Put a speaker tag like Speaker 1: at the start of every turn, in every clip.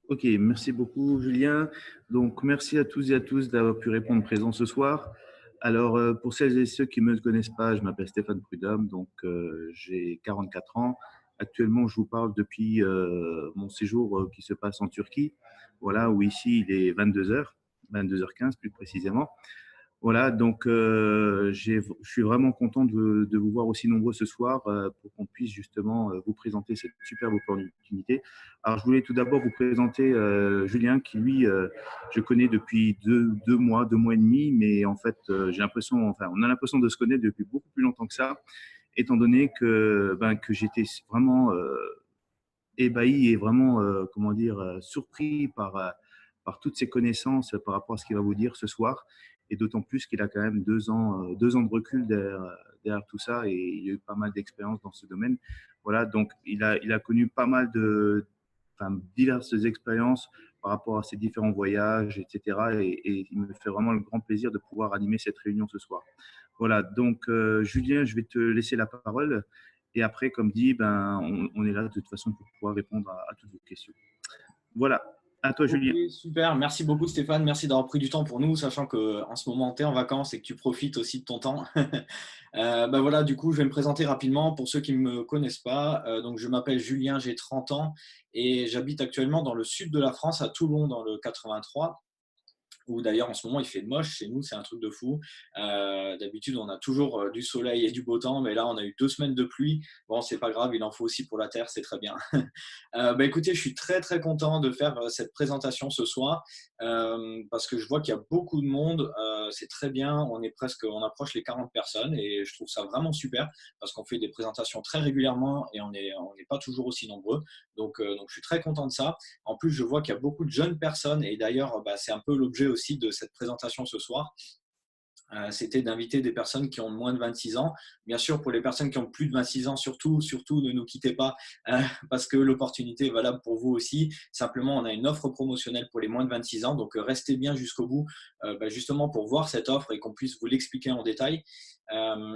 Speaker 1: Ok, merci beaucoup Julien. Donc merci à tous et à tous d'avoir pu répondre présent ce soir. Alors pour celles et ceux qui ne me connaissent pas, je m'appelle Stéphane Prudhomme, donc j'ai 44 ans. Actuellement, je vous parle depuis mon séjour qui se passe en Turquie. Voilà, où ici il est 22h, 22h15 plus précisément. Voilà, donc je suis vraiment content de vous voir aussi nombreux ce soir pour qu'on puisse justement vous présenter cette superbe opportunité. Alors, je voulais tout d'abord vous présenter Julien, qui lui, je connais depuis deux mois et demi, mais en fait, j'ai l'impression, enfin, on a l'impression de se connaître depuis beaucoup plus longtemps que ça, étant donné que j'étais vraiment ébahi et vraiment, comment dire, surpris par toutes ses connaissances par rapport à ce qu'il va vous dire ce soir. Et d'autant plus qu'il a quand même 2 ans de recul derrière tout ça et il a eu pas mal d'expérience dans ce domaine. Voilà, donc il a connu pas mal enfin, diverses expériences par rapport à ses différents voyages, etc. Et il me fait vraiment le grand plaisir de pouvoir animer cette réunion ce soir. Voilà, donc Julien, je vais te laisser la parole. Et après, comme dit, on est là de toute façon pour pouvoir répondre à toutes vos questions. Voilà, à toi
Speaker 2: Ok,
Speaker 1: Julien.
Speaker 2: super. Merci beaucoup Stéphane. Merci d'avoir pris du temps pour nous, sachant qu'en ce moment, tu es en vacances et que tu profites aussi de ton temps. Ben voilà, du coup, je vais me présenter rapidement pour ceux qui ne me connaissent pas. Donc, je m'appelle Julien, j'ai 30 ans et j'habite actuellement dans le sud de la France, à Toulon, dans le 83. Où d'ailleurs en ce moment il fait moche chez nous, c'est un truc de fou. D'habitude on a toujours du soleil et du beau temps, mais là on a eu 2 semaines de pluie. Bon, c'est pas grave, il en faut aussi pour la terre, c'est très bien. Bah, écoutez, je suis très très content de faire cette présentation ce soir parce que je vois qu'il y a beaucoup de monde. C'est très bien, on approche les 40 personnes et je trouve ça vraiment super parce qu'on fait des présentations très régulièrement et on n'est pas toujours aussi nombreux. Donc je suis très content de ça. En plus, je vois qu'il y a beaucoup de jeunes personnes et d'ailleurs, bah, c'est un peu l'objet aussi de cette présentation ce soir. C'était d'inviter des personnes qui ont moins de 26 ans. Bien sûr, pour les personnes qui ont plus de 26 ans, surtout ne nous quittez pas parce que l'opportunité est valable pour vous aussi. Simplement, on a une offre promotionnelle pour les moins de 26 ans, donc restez bien jusqu'au bout, bah, justement pour voir cette offre et qu'on puisse vous l'expliquer en détail.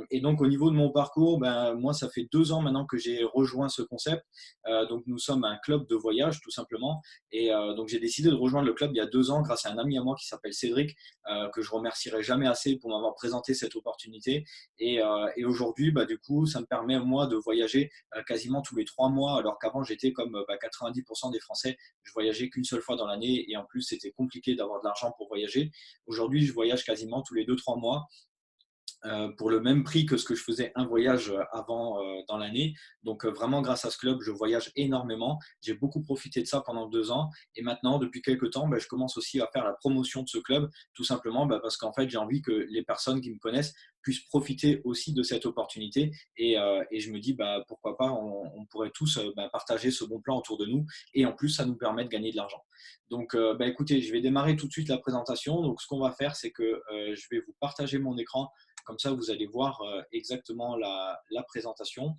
Speaker 2: Et donc, au niveau de mon parcours, ben, moi, ça fait 2 ans maintenant que j'ai rejoint ce concept. Donc, nous sommes un club de voyage, tout simplement. Et donc, j'ai décidé de rejoindre le club il y a 2 ans grâce à un ami à moi qui s'appelle Cédric, que je remercierai jamais assez pour m'avoir présenté cette opportunité. Et aujourd'hui, bah, du coup, ça me permet, moi, de voyager quasiment tous les 3 mois, alors qu'avant, j'étais comme 90% des Français, je voyageais qu'une seule fois dans l'année. Et en plus, c'était compliqué d'avoir de l'argent pour voyager. Aujourd'hui, je voyage quasiment tous les 2-3 mois pour le même prix que ce que je faisais un voyage avant dans l'année. Donc vraiment grâce à ce club, je voyage énormément. J'ai beaucoup profité de ça pendant 2 ans. Et maintenant, depuis quelques temps, je commence aussi à faire la promotion de ce club, tout simplement parce qu'en fait, j'ai envie que les personnes qui me connaissent puissent profiter aussi de cette opportunité. Et je me dis, pourquoi pas, on pourrait tous partager ce bon plan autour de nous. Et en plus, ça nous permet de gagner de l'argent. Donc, écoutez, je vais démarrer tout de suite la présentation. Donc, ce qu'on va faire, c'est que je vais vous partager mon écran. Comme ça, vous allez voir exactement la présentation.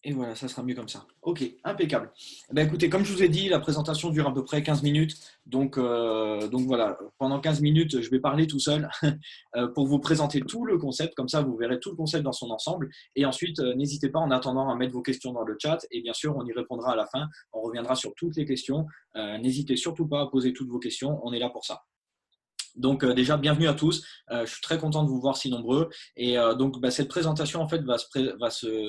Speaker 2: Et voilà, ça sera mieux comme ça. Ok, impeccable. Écoutez, comme je vous ai dit, la présentation dure à peu près 15 minutes. Donc voilà, pendant 15 minutes, je vais parler tout seul pour vous présenter tout le concept. Comme ça, vous verrez tout le concept dans son ensemble. Et ensuite, n'hésitez pas en attendant à mettre vos questions dans le chat. Et bien sûr, on y répondra à la fin. On reviendra sur toutes les questions. N'hésitez surtout pas à poser toutes vos questions. On est là pour ça. Donc déjà, bienvenue à tous. Je suis très content de vous voir si nombreux. Et cette présentation en fait va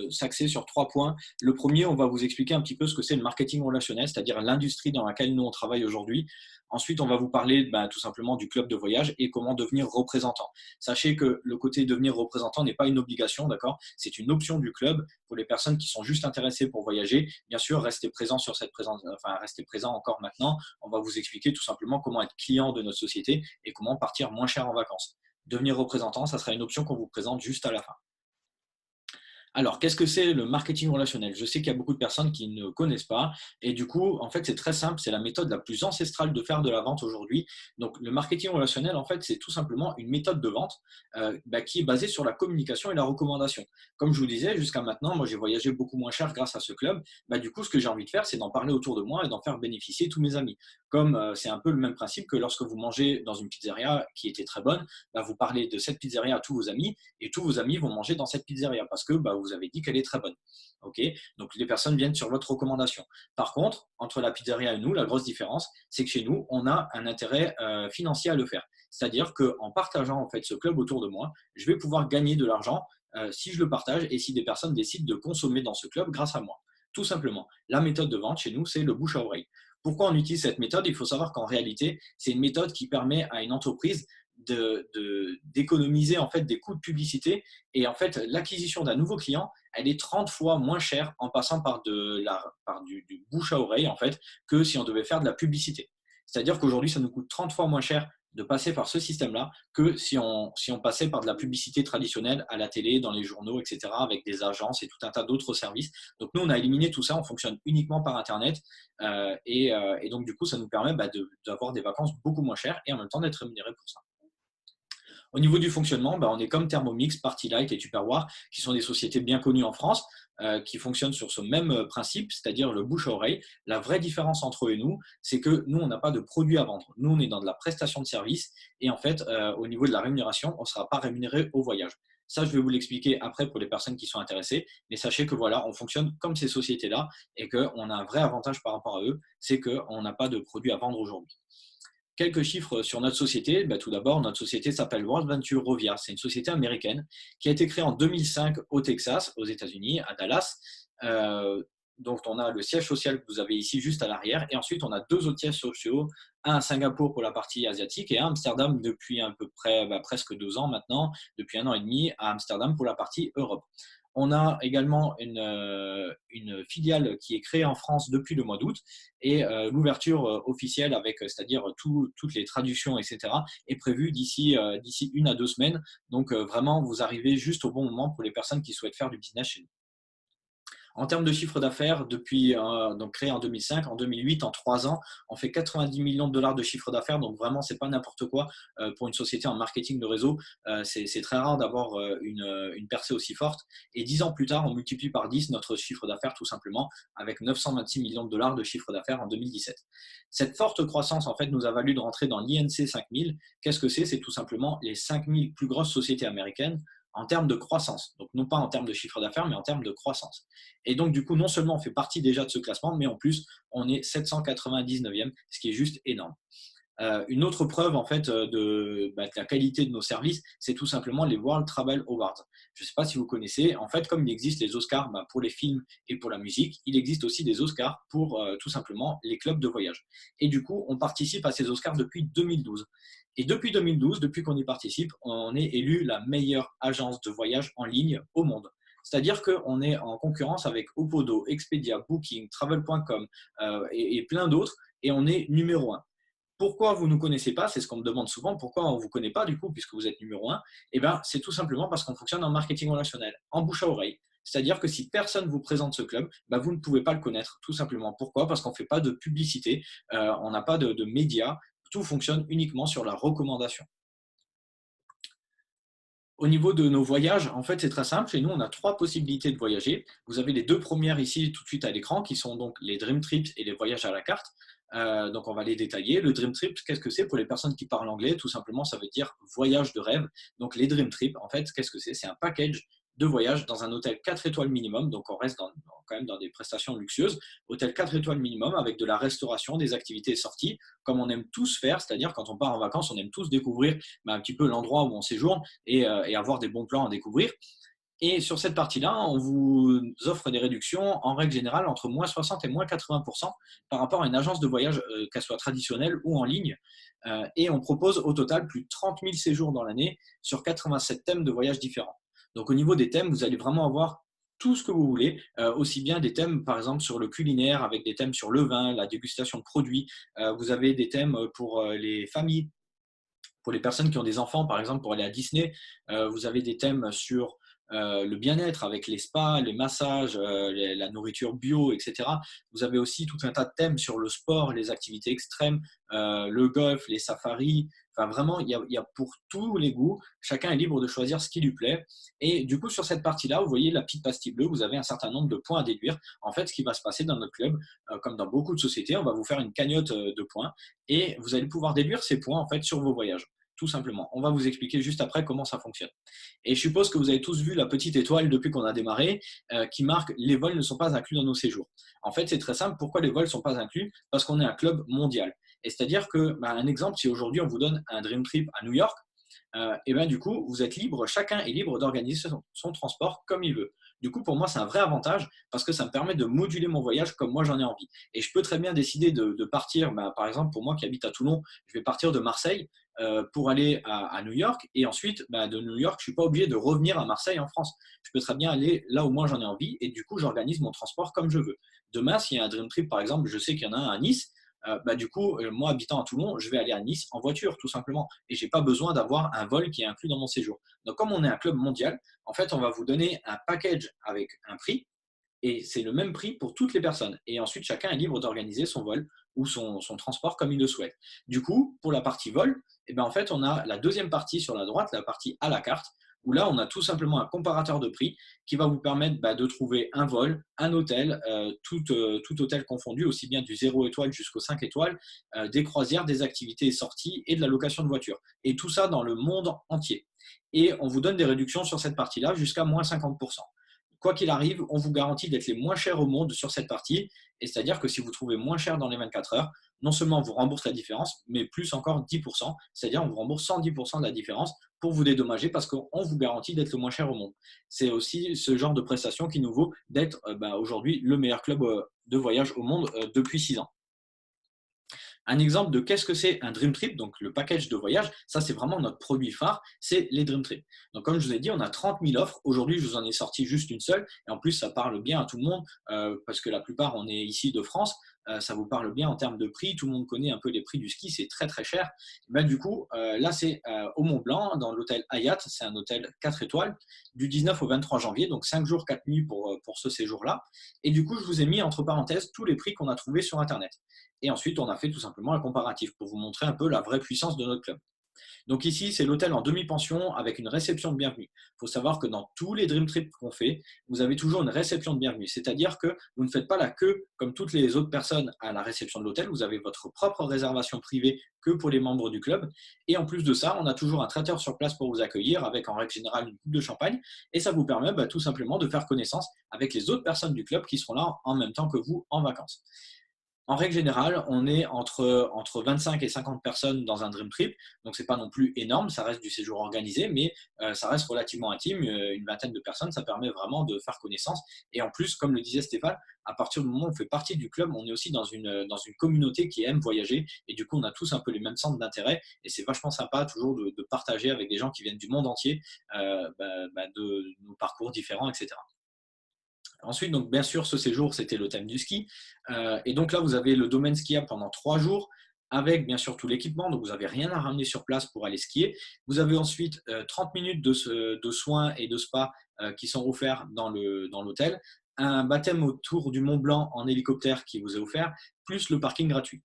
Speaker 2: s'axer sur 3 points. Le premier, on va vous expliquer un petit peu ce que c'est le marketing relationnel, c'est-à-dire l'industrie dans laquelle nous on travaille aujourd'hui. Ensuite, on va vous parler tout simplement du club de voyage et comment devenir représentant. Sachez que le côté devenir représentant n'est pas une obligation, d'accord? C'est une option du club pour les personnes qui sont juste intéressées pour voyager. Bien sûr, restez présents sur cette présence, enfin restez présents encore maintenant. On va vous expliquer tout simplement comment être client de notre société et comment partir moins cher en vacances. Devenir représentant, ça sera une option qu'on vous présente juste à la fin. Alors, qu'est-ce que c'est le marketing relationnel? Je sais qu'il y a beaucoup de personnes qui ne connaissent pas. Et du coup, en fait, c'est très simple. C'est la méthode la plus ancestrale de faire de la vente aujourd'hui. Donc, le marketing relationnel, en fait, c'est tout simplement une méthode de vente qui est basée sur la communication et la recommandation. Comme je vous disais, jusqu'à maintenant, moi, j'ai voyagé beaucoup moins cher grâce à ce club. Du coup, ce que j'ai envie de faire, c'est d'en parler autour de moi et d'en faire bénéficier tous mes amis. Comme c'est un peu le même principe que lorsque vous mangez dans une pizzeria qui était très bonne, vous parlez de cette pizzeria à tous vos amis et tous vos amis vont manger dans cette pizzeria parce que vous vous avez dit qu'elle est très bonne. Okay, donc, les personnes viennent sur votre recommandation. Par contre, entre la pizzeria et nous, la grosse différence, c'est que chez nous, on a un intérêt financier à le faire. C'est-à-dire qu'en partageant en fait, ce club autour de moi, je vais pouvoir gagner de l'argent si je le partage et si des personnes décident de consommer dans ce club grâce à moi. Tout simplement. La méthode de vente chez nous, c'est le bouche à oreille. Pourquoi on utilise cette méthode? Il faut savoir qu'en réalité, c'est une méthode qui permet à une entreprise d'économiser en fait des coûts de publicité, et en fait l'acquisition d'un nouveau client, elle est 30 fois moins chère en passant par du bouche à oreille en fait, que si on devait faire de la publicité. C'est-à-dire qu'aujourd'hui ça nous coûte 30 fois moins cher de passer par ce système-là que si on passait par de la publicité traditionnelle à la télé, dans les journaux, etc., avec des agences et tout un tas d'autres services. Donc nous, on a éliminé tout ça, on fonctionne uniquement par Internet, et donc du coup, ça nous permet d'avoir des vacances beaucoup moins chères et en même temps d'être rémunéré pour ça. Au niveau du fonctionnement, on est comme Thermomix, Partylight et Tupperware, qui sont des sociétés bien connues en France, qui fonctionnent sur ce même principe, c'est-à-dire le bouche à oreille. La vraie différence entre eux et nous, c'est que nous, on n'a pas de produit à vendre. Nous, on est dans de la prestation de service, et en fait, au niveau de la rémunération, on ne sera pas rémunéré au voyage. Ça, je vais vous l'expliquer après pour les personnes qui sont intéressées, mais sachez que voilà, on fonctionne comme ces sociétés-là et qu'on a un vrai avantage par rapport à eux, c'est qu'on n'a pas de produit à vendre aujourd'hui. Quelques chiffres sur notre société. Tout d'abord, notre société s'appelle World Venture Rovia. C'est une société américaine qui a été créée en 2005 au Texas, aux États-Unis, à Dallas. Donc, on a le siège social que vous avez ici juste à l'arrière. Et ensuite, on a 2 autres sièges sociaux, un à Singapour pour la partie asiatique et un à Amsterdam depuis à peu près presque 2 ans maintenant, depuis 1 an et demi à Amsterdam pour la partie Europe. On a également une filiale qui est créée en France depuis le mois d'août, et l'ouverture officielle avec, c'est-à-dire toutes les traductions, etc., est prévue d'ici 1 à 2 semaines. Donc vraiment, vous arrivez juste au bon moment pour les personnes qui souhaitent faire du business chez nous. En termes de chiffre d'affaires, depuis donc créé en 2005, en 2008, en 3 ans, on fait 90 millions de dollars de chiffre d'affaires. Donc vraiment, c'est pas n'importe quoi pour une société en marketing de réseau. C'est très rare d'avoir une percée aussi forte. Et 10 ans plus tard, on multiplie par 10 notre chiffre d'affaires tout simplement, avec 926 millions de dollars de chiffre d'affaires en 2017. Cette forte croissance en fait nous a valu de rentrer dans l'INC 5000. Qu'est-ce que c'est? C'est tout simplement les 5000 plus grosses sociétés américaines en termes de croissance. Donc, non pas en termes de chiffre d'affaires, mais en termes de croissance. Et donc, du coup, non seulement on fait partie déjà de ce classement, mais en plus, on est 799e, ce qui est juste énorme. Une autre preuve en fait de la qualité de nos services, c'est tout simplement les World Travel Awards. Je ne sais pas si vous connaissez, en fait, comme il existe les Oscars pour les films et pour la musique, il existe aussi des Oscars pour tout simplement les clubs de voyage. Et du coup, on participe à ces Oscars depuis 2012. Et depuis 2012, depuis qu'on y participe, on est élu la meilleure agence de voyage en ligne au monde. C'est-à-dire qu'on est en concurrence avec Opodo, Expedia, Booking, Travel.com et plein d'autres, et on est numéro 1. Pourquoi vous ne nous connaissez pas? C'est ce qu'on me demande souvent. Pourquoi on ne vous connaît pas du coup, puisque vous êtes numéro 1? C'est tout simplement parce qu'on fonctionne en marketing relationnel, en bouche à oreille. C'est-à-dire que si personne vous présente ce club, vous ne pouvez pas le connaître, tout simplement. Pourquoi? Parce qu'on ne fait pas de publicité, on n'a pas de médias. Tout fonctionne uniquement sur la recommandation. Au niveau de nos voyages, en fait, c'est très simple. Chez nous, on a 3 possibilités de voyager. Vous avez les 2 premières ici tout de suite à l'écran, qui sont donc les Dream Trips et les voyages à la carte. Donc, on va les détailler. Le Dream Trip, qu'est-ce que c'est pour les personnes qui parlent anglais? Tout simplement, ça veut dire voyage de rêve. Donc, les Dream Trips, en fait, qu'est-ce que c'est? C'est un package de voyage dans un hôtel 4 étoiles minimum. Donc, on reste quand même dans des prestations luxueuses. Hôtel 4 étoiles minimum avec de la restauration, des activités sorties, comme on aime tous faire. C'est-à-dire, quand on part en vacances, on aime tous découvrir un petit peu l'endroit où on séjourne et avoir des bons plans à découvrir. Et sur cette partie-là, on vous offre des réductions en règle générale entre moins 60 et moins 80% par rapport à une agence de voyage, qu'elle soit traditionnelle ou en ligne. Et on propose au total plus de 30 000 séjours dans l'année sur 87 thèmes de voyages différents. Donc au niveau des thèmes, vous allez vraiment avoir tout ce que vous voulez, aussi bien des thèmes par exemple sur le culinaire, avec des thèmes sur le vin, la dégustation de produits. Vous avez des thèmes pour les familles, pour les personnes qui ont des enfants, par exemple pour aller à Disney. Vous avez des thèmes sur le bien-être avec les spas, les massages, la nourriture bio, etc. Vous avez aussi tout un tas de thèmes sur le sport, les activités extrêmes, le golf, les safaris. Enfin, vraiment, il y a pour tous les goûts. Chacun est libre de choisir ce qui lui plaît. Et du coup, sur cette partie-là, vous voyez la petite pastille bleue, vous avez un certain nombre de points à déduire. En fait, ce qui va se passer dans notre club, comme dans beaucoup de sociétés, on va vous faire une cagnotte de points et vous allez pouvoir déduire ces points en fait sur vos voyages. tout simplement. On va vous expliquer juste après comment ça fonctionne. Et je suppose que vous avez tous vu la petite étoile depuis qu'on a démarré qui marque « Les vols ne sont pas inclus dans nos séjours ». En fait, c'est très simple. Pourquoi les vols ne sont pas inclus? Parce qu'on est un club mondial. Et c'est-à-dire que, un exemple, si aujourd'hui on vous donne un Dream Trip à New York, et ben du coup, vous êtes libre, chacun est libre d'organiser son transport comme il veut. Du coup, pour moi, c'est un vrai avantage parce que ça me permet de moduler mon voyage comme moi j'en ai envie. Et je peux très bien décider de partir, par exemple, pour moi qui habite à Toulon, je vais partir de Marseille pour aller à New York et ensuite, de New York, je ne suis pas obligé de revenir à Marseille en France. Je peux très bien aller là où moi j'en ai envie et du coup, j'organise mon transport comme je veux. Demain, s'il y a un Dream Trip, par exemple, je sais qu'il y en a un à Nice, du coup, moi, habitant à Toulon, je vais aller à Nice en voiture, tout simplement. Et je n'ai pas besoin d'avoir un vol qui est inclus dans mon séjour. Donc, comme on est un club mondial, en fait, on va vous donner un package avec un prix. Et c'est le même prix pour toutes les personnes. Et ensuite, chacun est libre d'organiser son vol ou son transport comme il le souhaite. Du coup, pour la partie vol, en fait, on a la deuxième partie sur la droite, la partie à la carte, où là, on a tout simplement un comparateur de prix qui va vous permettre de trouver un vol, un hôtel, tout hôtel confondu, aussi bien du 0 étoile jusqu'aux 5 étoiles, des croisières, des activités et sorties et de la location de voitures. Et tout ça dans le monde entier. Et on vous donne des réductions sur cette partie-là jusqu'à moins 50%. Quoi qu'il arrive, on vous garantit d'être les moins chers au monde sur cette partie. Et c'est-à-dire que si vous trouvez moins cher dans les 24 heures, non seulement on vous rembourse la différence, mais plus encore 10%. C'est-à-dire on vous rembourse 110% de la différence pour vous dédommager parce qu'on vous garantit d'être le moins cher au monde. C'est aussi ce genre de prestation qui nous vaut d'être aujourd'hui le meilleur club de voyage au monde depuis 6 ans. Un exemple de qu'est-ce que c'est un Dream Trip, donc le package de voyage, ça c'est vraiment notre produit phare, c'est les Dream Trips. Donc comme je vous ai dit, on a 30 000 offres. Aujourd'hui, je vous en ai sorti juste une seule. Et en plus, ça parle bien à tout le monde parce que la plupart, on est ici de France. Ça vous parle bien en termes de prix. Tout le monde connaît un peu les prix du ski, c'est très très cher. Du coup, là c'est au Mont Blanc, dans l'hôtel Hyatt. C'est un hôtel 4 étoiles du 19 au 23 janvier, donc 5 jours, 4 nuits pour ce séjour-là. Et du coup, je vous ai mis entre parenthèses tous les prix qu'on a trouvés sur Internet. Et ensuite, on a fait tout simplement un comparatif pour vous montrer un peu la vraie puissance de notre club. Donc ici, c'est l'hôtel en demi-pension avec une réception de bienvenue. Il faut savoir que dans tous les Dream Trips qu'on fait, vous avez toujours une réception de bienvenue. C'est-à-dire que vous ne faites pas la queue comme toutes les autres personnes à la réception de l'hôtel. Vous avez votre propre réservation privée que pour les membres du club. Et en plus de ça, on a toujours un traiteur sur place pour vous accueillir avec en règle générale une coupe de champagne. Et ça vous permet tout simplement de faire connaissance avec les autres personnes du club qui seront là en même temps que vous en vacances. En règle générale, on est entre 25 et 50 personnes dans un Dream Trip. Donc, ce n'est pas non plus énorme. Ça reste du séjour organisé, mais ça reste relativement intime. Une vingtaine de personnes, ça permet vraiment de faire connaissance. Et en plus, comme le disait Stéphane, à partir du moment où on fait partie du club, on est aussi dans une communauté qui aime voyager. Et du coup, on a tous un peu les mêmes centres d'intérêt. Et c'est vachement sympa toujours de partager avec des gens qui viennent du monde entier de nos parcours différents, etc. Ensuite, donc, bien sûr, ce séjour, c'était le thème du ski. Et donc là, vous avez le domaine skiable pendant 3 jours avec bien sûr tout l'équipement. Donc, vous n'avez rien à ramener sur place pour aller skier. Vous avez ensuite 30 minutes de soins et de spa qui sont offerts dans l'hôtel. Un baptême autour du Mont Blanc en hélicoptère qui vous est offert, plus le parking gratuit.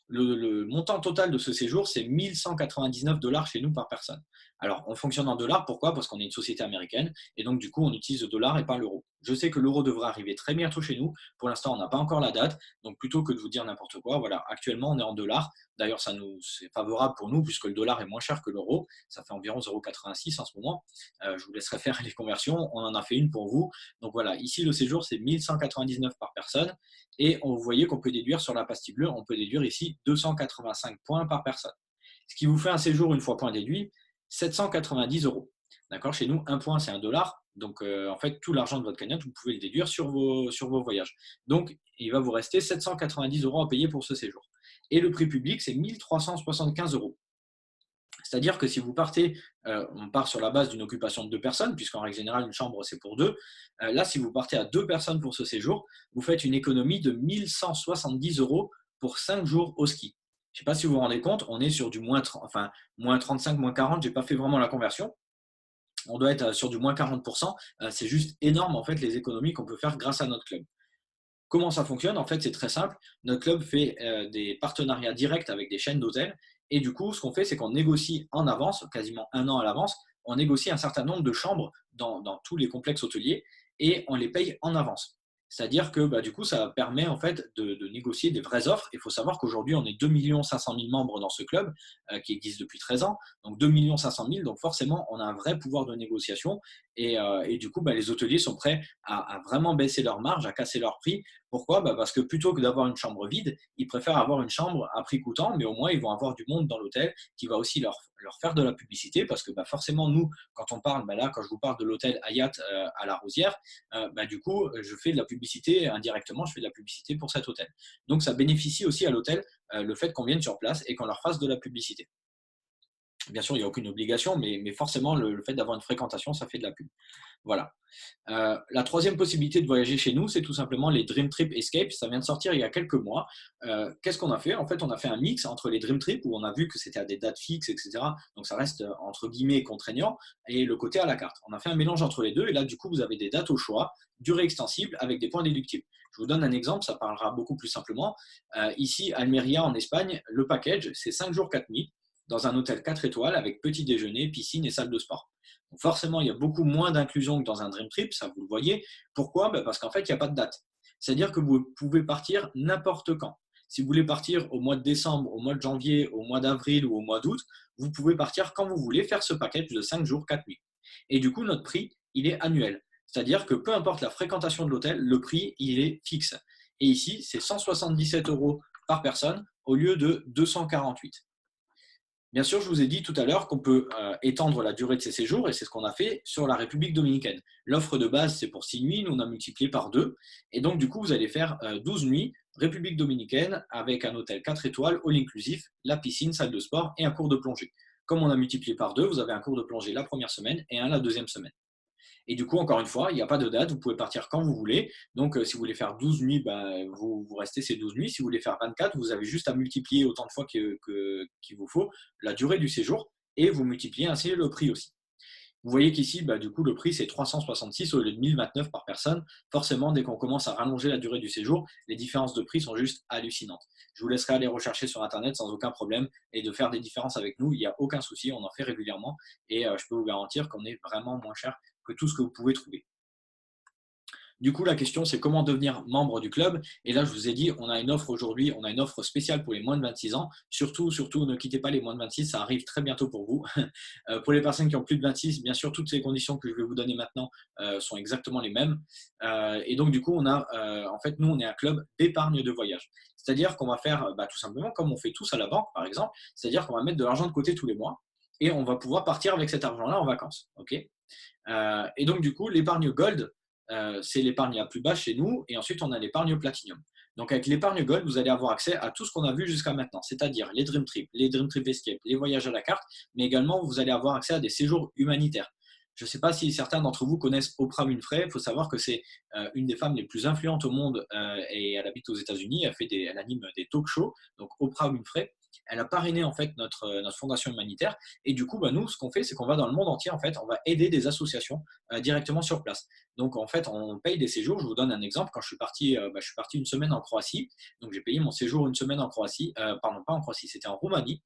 Speaker 2: Le montant total de ce séjour, c'est 1 199 $ chez nous par personne. Alors, on fonctionne en dollars. Pourquoi? Parce qu'on est une société américaine et donc, du coup, on utilise le dollar et pas l'euro. Je sais que l'euro devrait arriver très bientôt chez nous. Pour l'instant, on n'a pas encore la date. Donc, plutôt que de vous dire n'importe quoi, voilà, actuellement, on est en dollars. D'ailleurs, c'est favorable pour nous puisque le dollar est moins cher que l'euro. Ça fait environ 0,86 en ce moment. Je vous laisserai faire les conversions. On en a fait une pour vous. Donc, voilà, ici, le séjour, c'est 1 199 par personne. Et vous voyez qu'on peut déduire sur la pastille bleue, on peut déduire ici 285 points par personne. Ce qui vous fait un séjour, une fois point déduit, 790 €. D'accord? Chez nous, un point, c'est $1. Donc, en fait, tout l'argent de votre cagnotte, vous pouvez le déduire sur vos voyages. Donc, il va vous rester 790 € à payer pour ce séjour. Et le prix public, c'est 1 375 €. C'est-à-dire que si vous partez, on part sur la base d'une occupation de 2 personnes, puisqu'en règle générale, une chambre, c'est pour 2. Là, si vous partez à 2 personnes pour ce séjour, vous faites une économie de 1 170 € pour 5 jours au ski. Je ne sais pas si vous vous rendez compte, on est sur du moins 35, moins 40, je n'ai pas fait vraiment la conversion. On doit être sur du moins 40%. C'est juste énorme, en fait, les économies qu'on peut faire grâce à notre club. Comment ça fonctionne? En fait, c'est très simple. Notre club fait des partenariats directs avec des chaînes d'hôtels. Et du coup, ce qu'on fait, c'est qu'on négocie en avance, quasiment 1 an à l'avance, on négocie un certain nombre de chambres dans tous les complexes hôteliers et on les paye en avance. C'est-à-dire que du coup, ça permet en fait de négocier des vraies offres. Il faut savoir qu'aujourd'hui, on est 2 500 000 membres dans ce club qui existe depuis 13 ans. Donc 2 500 000, donc forcément, on a un vrai pouvoir de négociation. Et du coup, les hôteliers sont prêts à vraiment baisser leur marge, à casser leur prix. Pourquoi? Parce que plutôt que d'avoir une chambre vide, ils préfèrent avoir une chambre à prix coûtant, mais au moins, ils vont avoir du monde dans l'hôtel qui va aussi leur faire de la publicité. Parce que forcément, nous, quand on parle, là, quand je vous parle de l'hôtel Hayat à La Rosière, du coup, je fais de la publicité indirectement, je fais de la publicité pour cet hôtel. Donc, ça bénéficie aussi à l'hôtel le fait qu'on vienne sur place et qu'on leur fasse de la publicité. Bien sûr, il n'y a aucune obligation, mais forcément, le fait d'avoir une fréquentation, ça fait de la pub. Voilà. La troisième possibilité de voyager chez nous, c'est tout simplement les Dream Trip Escape. Ça vient de sortir il y a quelques mois. Qu'est-ce qu'on a fait? En fait, on a fait un mix entre les Dream Trip, où on a vu que c'était à des dates fixes, etc. Donc, ça reste entre guillemets contraignant, et le côté à la carte. On a fait un mélange entre les deux, et là, du coup, vous avez des dates au choix, durée extensible, avec des points déductibles. Je vous donne un exemple, ça parlera beaucoup plus simplement. Ici, Almeria, en Espagne, le package, c'est 5 jours, 4 nuits, dans un hôtel 4 étoiles, avec petit déjeuner, piscine et salle de sport. Donc forcément, il y a beaucoup moins d'inclusion que dans un Dream Trip, ça vous le voyez. Pourquoi? Parce qu'en fait, il n'y a pas de date. C'est-à-dire que vous pouvez partir n'importe quand. Si vous voulez partir au mois de décembre, au mois de janvier, au mois d'avril ou au mois d'août, vous pouvez partir quand vous voulez, faire ce package de 5 jours, 4 nuits. Et du coup, notre prix, il est annuel. C'est-à-dire que peu importe la fréquentation de l'hôtel, le prix, il est fixe. Et ici, c'est 177 € par personne au lieu de 248. Bien sûr, je vous ai dit tout à l'heure qu'on peut étendre la durée de ces séjours, et c'est ce qu'on a fait sur la République dominicaine. L'offre de base, c'est pour 6 nuits, nous on a multiplié par 2, et donc du coup, vous allez faire 12 nuits, République dominicaine, avec un hôtel 4 étoiles, all inclusif, la piscine, salle de sport et un cours de plongée. Comme on a multiplié par 2, vous avez un cours de plongée la première semaine et un la deuxième semaine. Et du coup, encore une fois, il n'y a pas de date, vous pouvez partir quand vous voulez. Donc, si vous voulez faire 12 nuits, vous restez ces 12 nuits. Si vous voulez faire 24, vous avez juste à multiplier autant de fois qu'il vous faut la durée du séjour, et vous multipliez ainsi le prix aussi. Vous voyez qu'ici, du coup, le prix, c'est 366 au lieu de 1029 par personne. Forcément, dès qu'on commence à rallonger la durée du séjour, les différences de prix sont juste hallucinantes. Je vous laisserai aller rechercher sur Internet sans aucun problème, et de faire des différences avec nous, il n'y a aucun souci, on en fait régulièrement, et je peux vous garantir qu'on est vraiment moins cher que tout ce que vous pouvez trouver. Du coup, la question, c'est comment devenir membre du club. Et là, je vous ai dit, on a une offre aujourd'hui, on a une offre spéciale pour les moins de 26 ans. Surtout, ne quittez pas les moins de 26, ça arrive très bientôt pour vous. Pour les personnes qui ont plus de 26, bien sûr, toutes ces conditions que je vais vous donner maintenant sont exactement les mêmes. Et donc, du coup, en fait, nous, on est un club d'épargne de voyage. C'est-à-dire qu'on va faire tout simplement comme on fait tous à la banque, par exemple. C'est-à-dire qu'on va mettre de l'argent de côté tous les mois, et on va pouvoir partir avec cet argent-là en vacances. Okay, et donc, du coup, l'épargne Gold, c'est l'épargne la plus basse chez nous, et ensuite on a l'épargne Platinum. Donc avec l'épargne Gold, vous allez avoir accès à tout ce qu'on a vu jusqu'à maintenant, c'est-à-dire les Dream Trip, les Dream Trip Escape, les voyages à la carte, mais également vous allez avoir accès à des séjours humanitaires. Je ne sais pas si certains d'entre vous connaissent Oprah Winfrey. Il faut savoir que c'est une des femmes les plus influentes au monde, et elle habite aux États-Unis. Elle anime des talk shows. Donc Oprah Winfrey, elle a parrainé en fait notre fondation humanitaire, et du coup nous ce qu'on fait, c'est qu'on va dans le monde entier, en fait on va aider des associations directement sur place. Donc en fait on paye des séjours. Je vous donne un exemple. Quand je suis parti une semaine en Croatie, donc j'ai payé mon séjour une semaine en Croatie, pardon, pas en Croatie, c'était en Roumanie.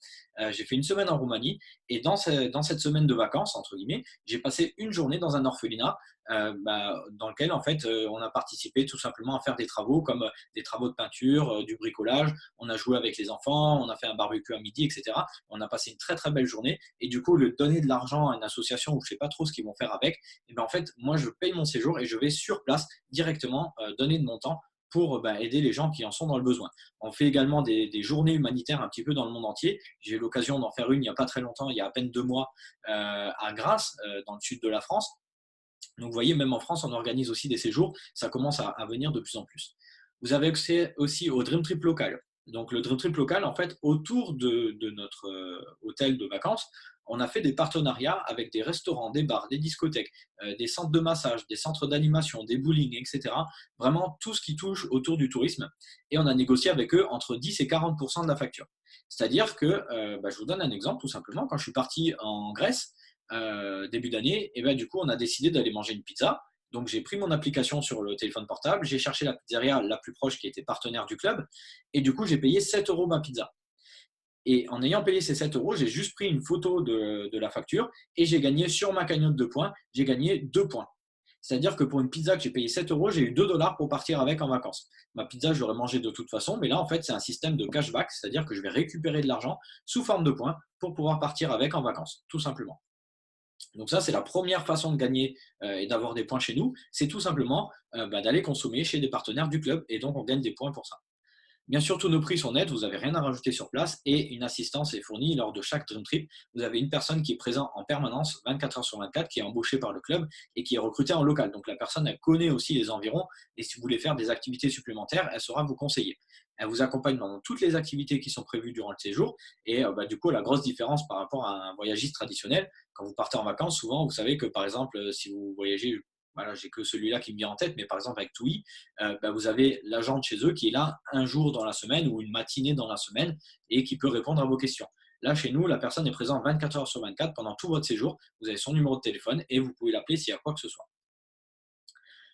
Speaker 2: J'ai fait une semaine en Roumanie, et dans cette semaine de vacances entre guillemets, j'ai passé une journée dans un orphelinat dans lequel en fait on a participé tout simplement à faire des travaux, comme des travaux de peinture, du bricolage. On a joué avec les enfants, on a fait un barbecue à midi, etc. On a passé une très très belle journée, et du coup, au lieu de donner de l'argent à une association où je ne sais pas trop ce qu'ils vont faire avec, et en fait moi je paye mon séjour et je vais sur place directement donner de mon temps pour aider les gens qui en sont dans le besoin. On fait également des journées humanitaires un petit peu dans le monde entier. J'ai eu l'occasion d'en faire une il n'y a pas très longtemps, il y a à peine 2 mois, à Grasse, dans le sud de la France. Donc vous voyez, même en France, on organise aussi des séjours. Ça commence à venir de plus en plus. Vous avez accès aussi au Dream Trip local. Donc le Dream Trip local, en fait, autour de notre hôtel de vacances, on a fait des partenariats avec des restaurants, des bars, des discothèques, des centres de massage, des centres d'animation, des bowling, etc. Vraiment tout ce qui touche autour du tourisme. Et on a négocié avec eux entre 10 et 40% de la facture. C'est-à-dire que, je vous donne un exemple tout simplement. Quand je suis parti en Grèce, début d'année, et du coup, on a décidé d'aller manger une pizza. Donc, j'ai pris mon application sur le téléphone portable, j'ai cherché la pizzeria la plus proche qui était partenaire du club, et du coup, j'ai payé 7 € ma pizza. Et en ayant payé ces 7 €, j'ai juste pris une photo de la facture, et j'ai gagné sur ma cagnotte de points, j'ai gagné 2 points. C'est-à-dire que pour une pizza que j'ai payé 7 euros, j'ai eu 2 dollars pour partir avec en vacances. Ma pizza, je l'aurais mangée de toute façon, mais là, en fait, c'est un système de cashback, c'est-à-dire que je vais récupérer de l'argent sous forme de points pour pouvoir partir avec en vacances, tout simplement. Donc ça, c'est la première façon de gagner et d'avoir des points chez nous, c'est tout simplement d'aller consommer chez des partenaires du club et donc on gagne des points pour ça. Bien sûr, tous nos prix sont nets, vous n'avez rien à rajouter sur place et une assistance est fournie lors de chaque Dream Trip. Vous avez une personne qui est présente en permanence, 24 heures sur 24, qui est embauchée par le club et qui est recrutée en local. Donc la personne, elle connaît aussi les environs et si vous voulez faire des activités supplémentaires, elle saura vous conseiller. Elle vous accompagne dans toutes les activités qui sont prévues durant le séjour et du coup, la grosse différence par rapport à un voyagiste traditionnel, quand vous partez en vacances, souvent, vous savez que par exemple, si vous voyagez, voilà, j'ai que celui-là qui me vient en tête, mais par exemple avec TUI, vous avez l'agent de chez eux qui est là un jour dans la semaine ou une matinée dans la semaine et qui peut répondre à vos questions. Là, chez nous, la personne est présente 24 heures sur 24 pendant tout votre séjour. Vous avez son numéro de téléphone et vous pouvez l'appeler s'il y a quoi que ce soit.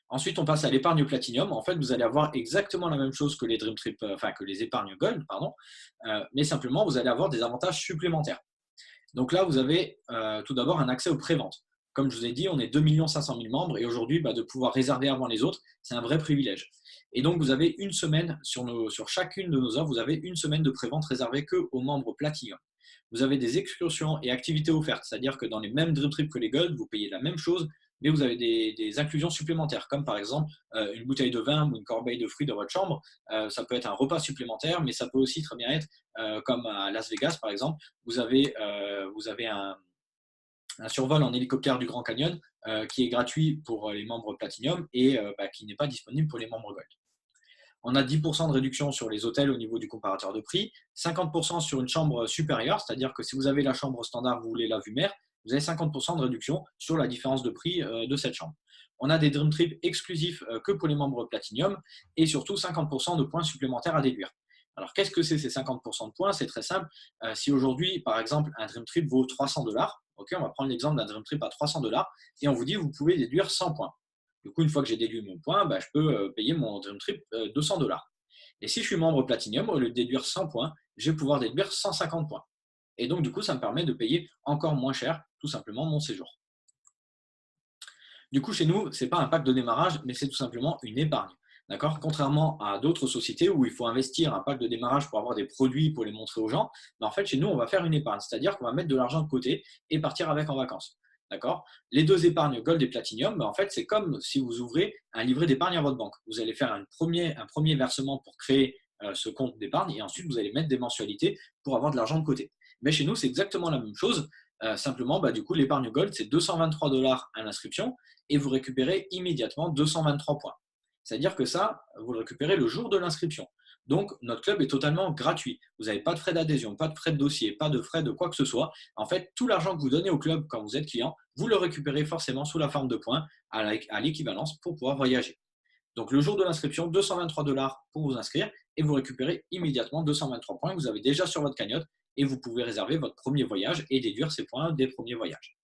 Speaker 2: Ensuite, on passe à l'épargne Platinum. En fait, vous allez avoir exactement la même chose que les Dream Trip, que les épargnes Gold, pardon, mais simplement, vous allez avoir des avantages supplémentaires. Donc là, vous avez tout d'abord un accès aux préventes. Comme je vous ai dit, on est 2 500 000 membres et aujourd'hui, de pouvoir réserver avant les autres, c'est un vrai privilège. Et donc, vous avez une semaine sur chacune de nos offres, vous avez une semaine de prévente réservée que aux membres Platinum. Vous avez des excursions et activités offertes, c'est-à-dire que dans les mêmes Dream Trips que les Gold, vous payez la même chose, mais vous avez des inclusions supplémentaires, comme par exemple une bouteille de vin ou une corbeille de fruits dans votre chambre. Ça peut être un repas supplémentaire, mais ça peut aussi très bien être, comme à Las Vegas par exemple, vous avez un survol en hélicoptère du Grand Canyon qui est gratuit pour les membres Platinum et qui n'est pas disponible pour les membres Gold. On a 10% de réduction sur les hôtels au niveau du comparateur de prix, 50% sur une chambre supérieure, c'est-à-dire que si vous avez la chambre standard, vous voulez la vue mer, vous avez 50% de réduction sur la différence de prix de cette chambre. On a des Dream Trips exclusifs que pour les membres Platinum et surtout 50% de points supplémentaires à déduire. Alors, qu'est-ce que c'est ces 50% de points? C'est très simple. Si aujourd'hui, par exemple, un Dream Trip vaut 300 dollars, on va prendre l'exemple d'un Dream Trip à 300 dollars et on vous dit vous pouvez déduire 100 points. Du coup, une fois que j'ai déduit mon point, je peux payer mon Dream Trip 200 dollars. Et si je suis membre Platinum, au lieu de déduire 100 points, je vais pouvoir déduire 150 points. Et donc, du coup, ça me permet de payer encore moins cher, tout simplement, mon séjour. Du coup, chez nous, ce n'est pas un pack de démarrage, mais c'est tout simplement une épargne. D'accord? Contrairement à d'autres sociétés où il faut investir un pack de démarrage pour avoir des produits pour les montrer aux gens, en fait, chez nous, on va faire une épargne, c'est-à-dire qu'on va mettre de l'argent de côté et partir avec en vacances. D'accord? Les deux épargnes Gold et Platinum, en fait, c'est comme si vous ouvrez un livret d'épargne à votre banque. Vous allez faire un premier versement pour créer ce compte d'épargne et ensuite, vous allez mettre des mensualités pour avoir de l'argent de côté. Mais chez nous, c'est exactement la même chose. Simplement, du coup, l'épargne Gold, c'est 223 dollars à l'inscription et vous récupérez immédiatement 223 points. C'est-à-dire que ça, vous le récupérez le jour de l'inscription. Donc, notre club est totalement gratuit. Vous n'avez pas de frais d'adhésion, pas de frais de dossier, pas de frais de quoi que ce soit. En fait, tout l'argent que vous donnez au club quand vous êtes client, vous le récupérez forcément sous la forme de points à l'équivalence pour pouvoir voyager. Donc, le jour de l'inscription, 223 dollars pour vous inscrire et vous récupérez immédiatement 223 points que vous avez déjà sur votre cagnotte et vous pouvez réserver votre premier voyage et déduire ces points des premiers voyages.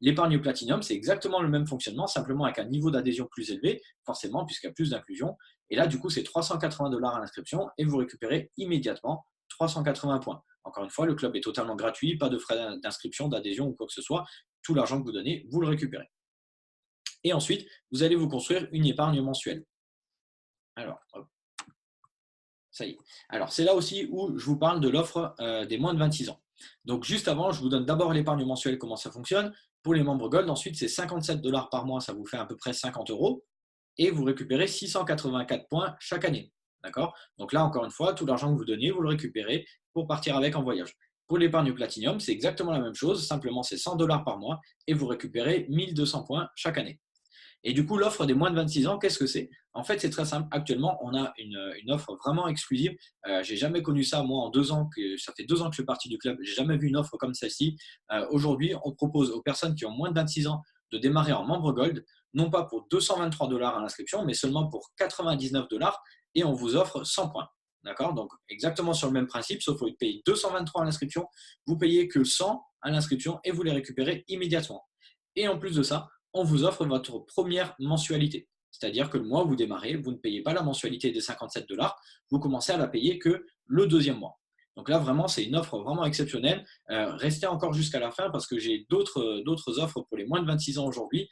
Speaker 2: L'épargne Platinum, c'est exactement le même fonctionnement, simplement avec un niveau d'adhésion plus élevé, forcément, puisqu'il y a plus d'inclusion. Et là, du coup, c'est 380 dollars à l'inscription et vous récupérez immédiatement 380 points. Encore une fois, le club est totalement gratuit, pas de frais d'inscription, d'adhésion ou quoi que ce soit. Tout l'argent que vous donnez, vous le récupérez. Et ensuite, vous allez vous construire une épargne mensuelle. Alors, hop. Ça y est. Alors, c'est là aussi où je vous parle de l'offre des moins de 26 ans. Donc, juste avant, je vous donne d'abord l'épargne mensuelle, comment ça fonctionne. Pour les membres Gold, ensuite, c'est 57 dollars par mois, ça vous fait à peu près 50 euros. Et vous récupérez 684 points chaque année. D'accord? Donc là, encore une fois, tout l'argent que vous donnez, vous le récupérez pour partir avec en voyage. Pour l'épargne Platinum, c'est exactement la même chose, simplement c'est 100 dollars par mois et vous récupérez 1200 points chaque année. Et du coup, l'offre des moins de 26 ans, qu'est-ce que c'est? En fait, c'est très simple. Actuellement, on a une offre vraiment exclusive. J'ai jamais connu ça, moi, en 2 ans, ça fait 2 ans que je fais partie du club. J'ai jamais vu une offre comme celle-ci. Aujourd'hui, on propose aux personnes qui ont moins de 26 ans de démarrer en membre Gold, non pas pour 223 dollars à l'inscription, mais seulement pour 99 dollars et on vous offre 100 points. D'accord? Donc, exactement sur le même principe, sauf que vous payez 223 à l'inscription, vous payez que 100 à l'inscription et vous les récupérez immédiatement. Et en plus de ça, on vous offre votre première mensualité. C'est-à-dire que le mois où vous démarrez, vous ne payez pas la mensualité des 57 dollars, vous commencez à la payer que le deuxième mois. Donc là, vraiment, c'est une offre vraiment exceptionnelle. Restez encore jusqu'à la fin parce que j'ai d'autres offres pour les moins de 26 ans aujourd'hui.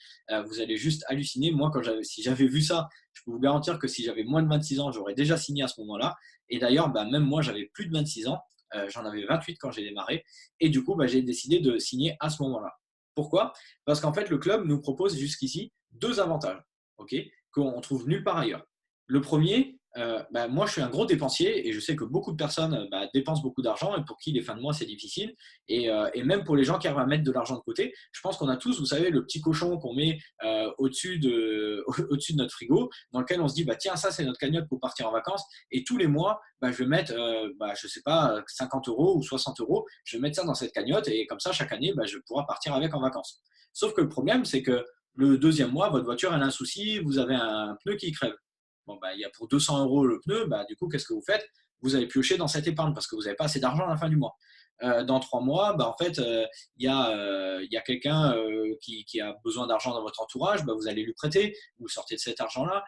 Speaker 2: Vous allez juste halluciner. Moi, si j'avais vu ça, je peux vous garantir que si j'avais moins de 26 ans, j'aurais déjà signé à ce moment-là. Et d'ailleurs, même moi, j'avais plus de 26 ans. J'en avais 28 quand j'ai démarré. Et du coup, j'ai décidé de signer à ce moment-là. Pourquoi? Parce qu'en fait, le club nous propose jusqu'ici deux avantages, ok, qu'on trouve nulle part ailleurs. Le premier, moi je suis un gros dépensier et je sais que beaucoup de personnes dépensent beaucoup d'argent et pour qui les fins de mois c'est difficile. Et même pour les gens qui arrivent à mettre de l'argent de côté, je pense qu'on a tous, vous savez, le petit cochon qu'on met au-dessus de notre frigo, dans lequel on se dit tiens, ça c'est notre cagnotte pour partir en vacances. Et tous les mois, je vais mettre, je sais pas, 50 euros ou 60 euros, je vais mettre ça dans cette cagnotte et comme ça chaque année, je pourrai partir avec en vacances. Sauf que le problème, c'est que le deuxième mois, votre voiture elle a un souci, vous avez un pneu qui crève. Bon, il y a pour 200 euros le pneu, du coup, qu'est-ce que vous faites? Vous allez piocher dans cette épargne parce que vous n'avez pas assez d'argent à la fin du mois. Dans 3 mois, en fait, il y a quelqu'un qui a besoin d'argent dans votre entourage, vous allez lui prêter, vous sortez de cet argent-là,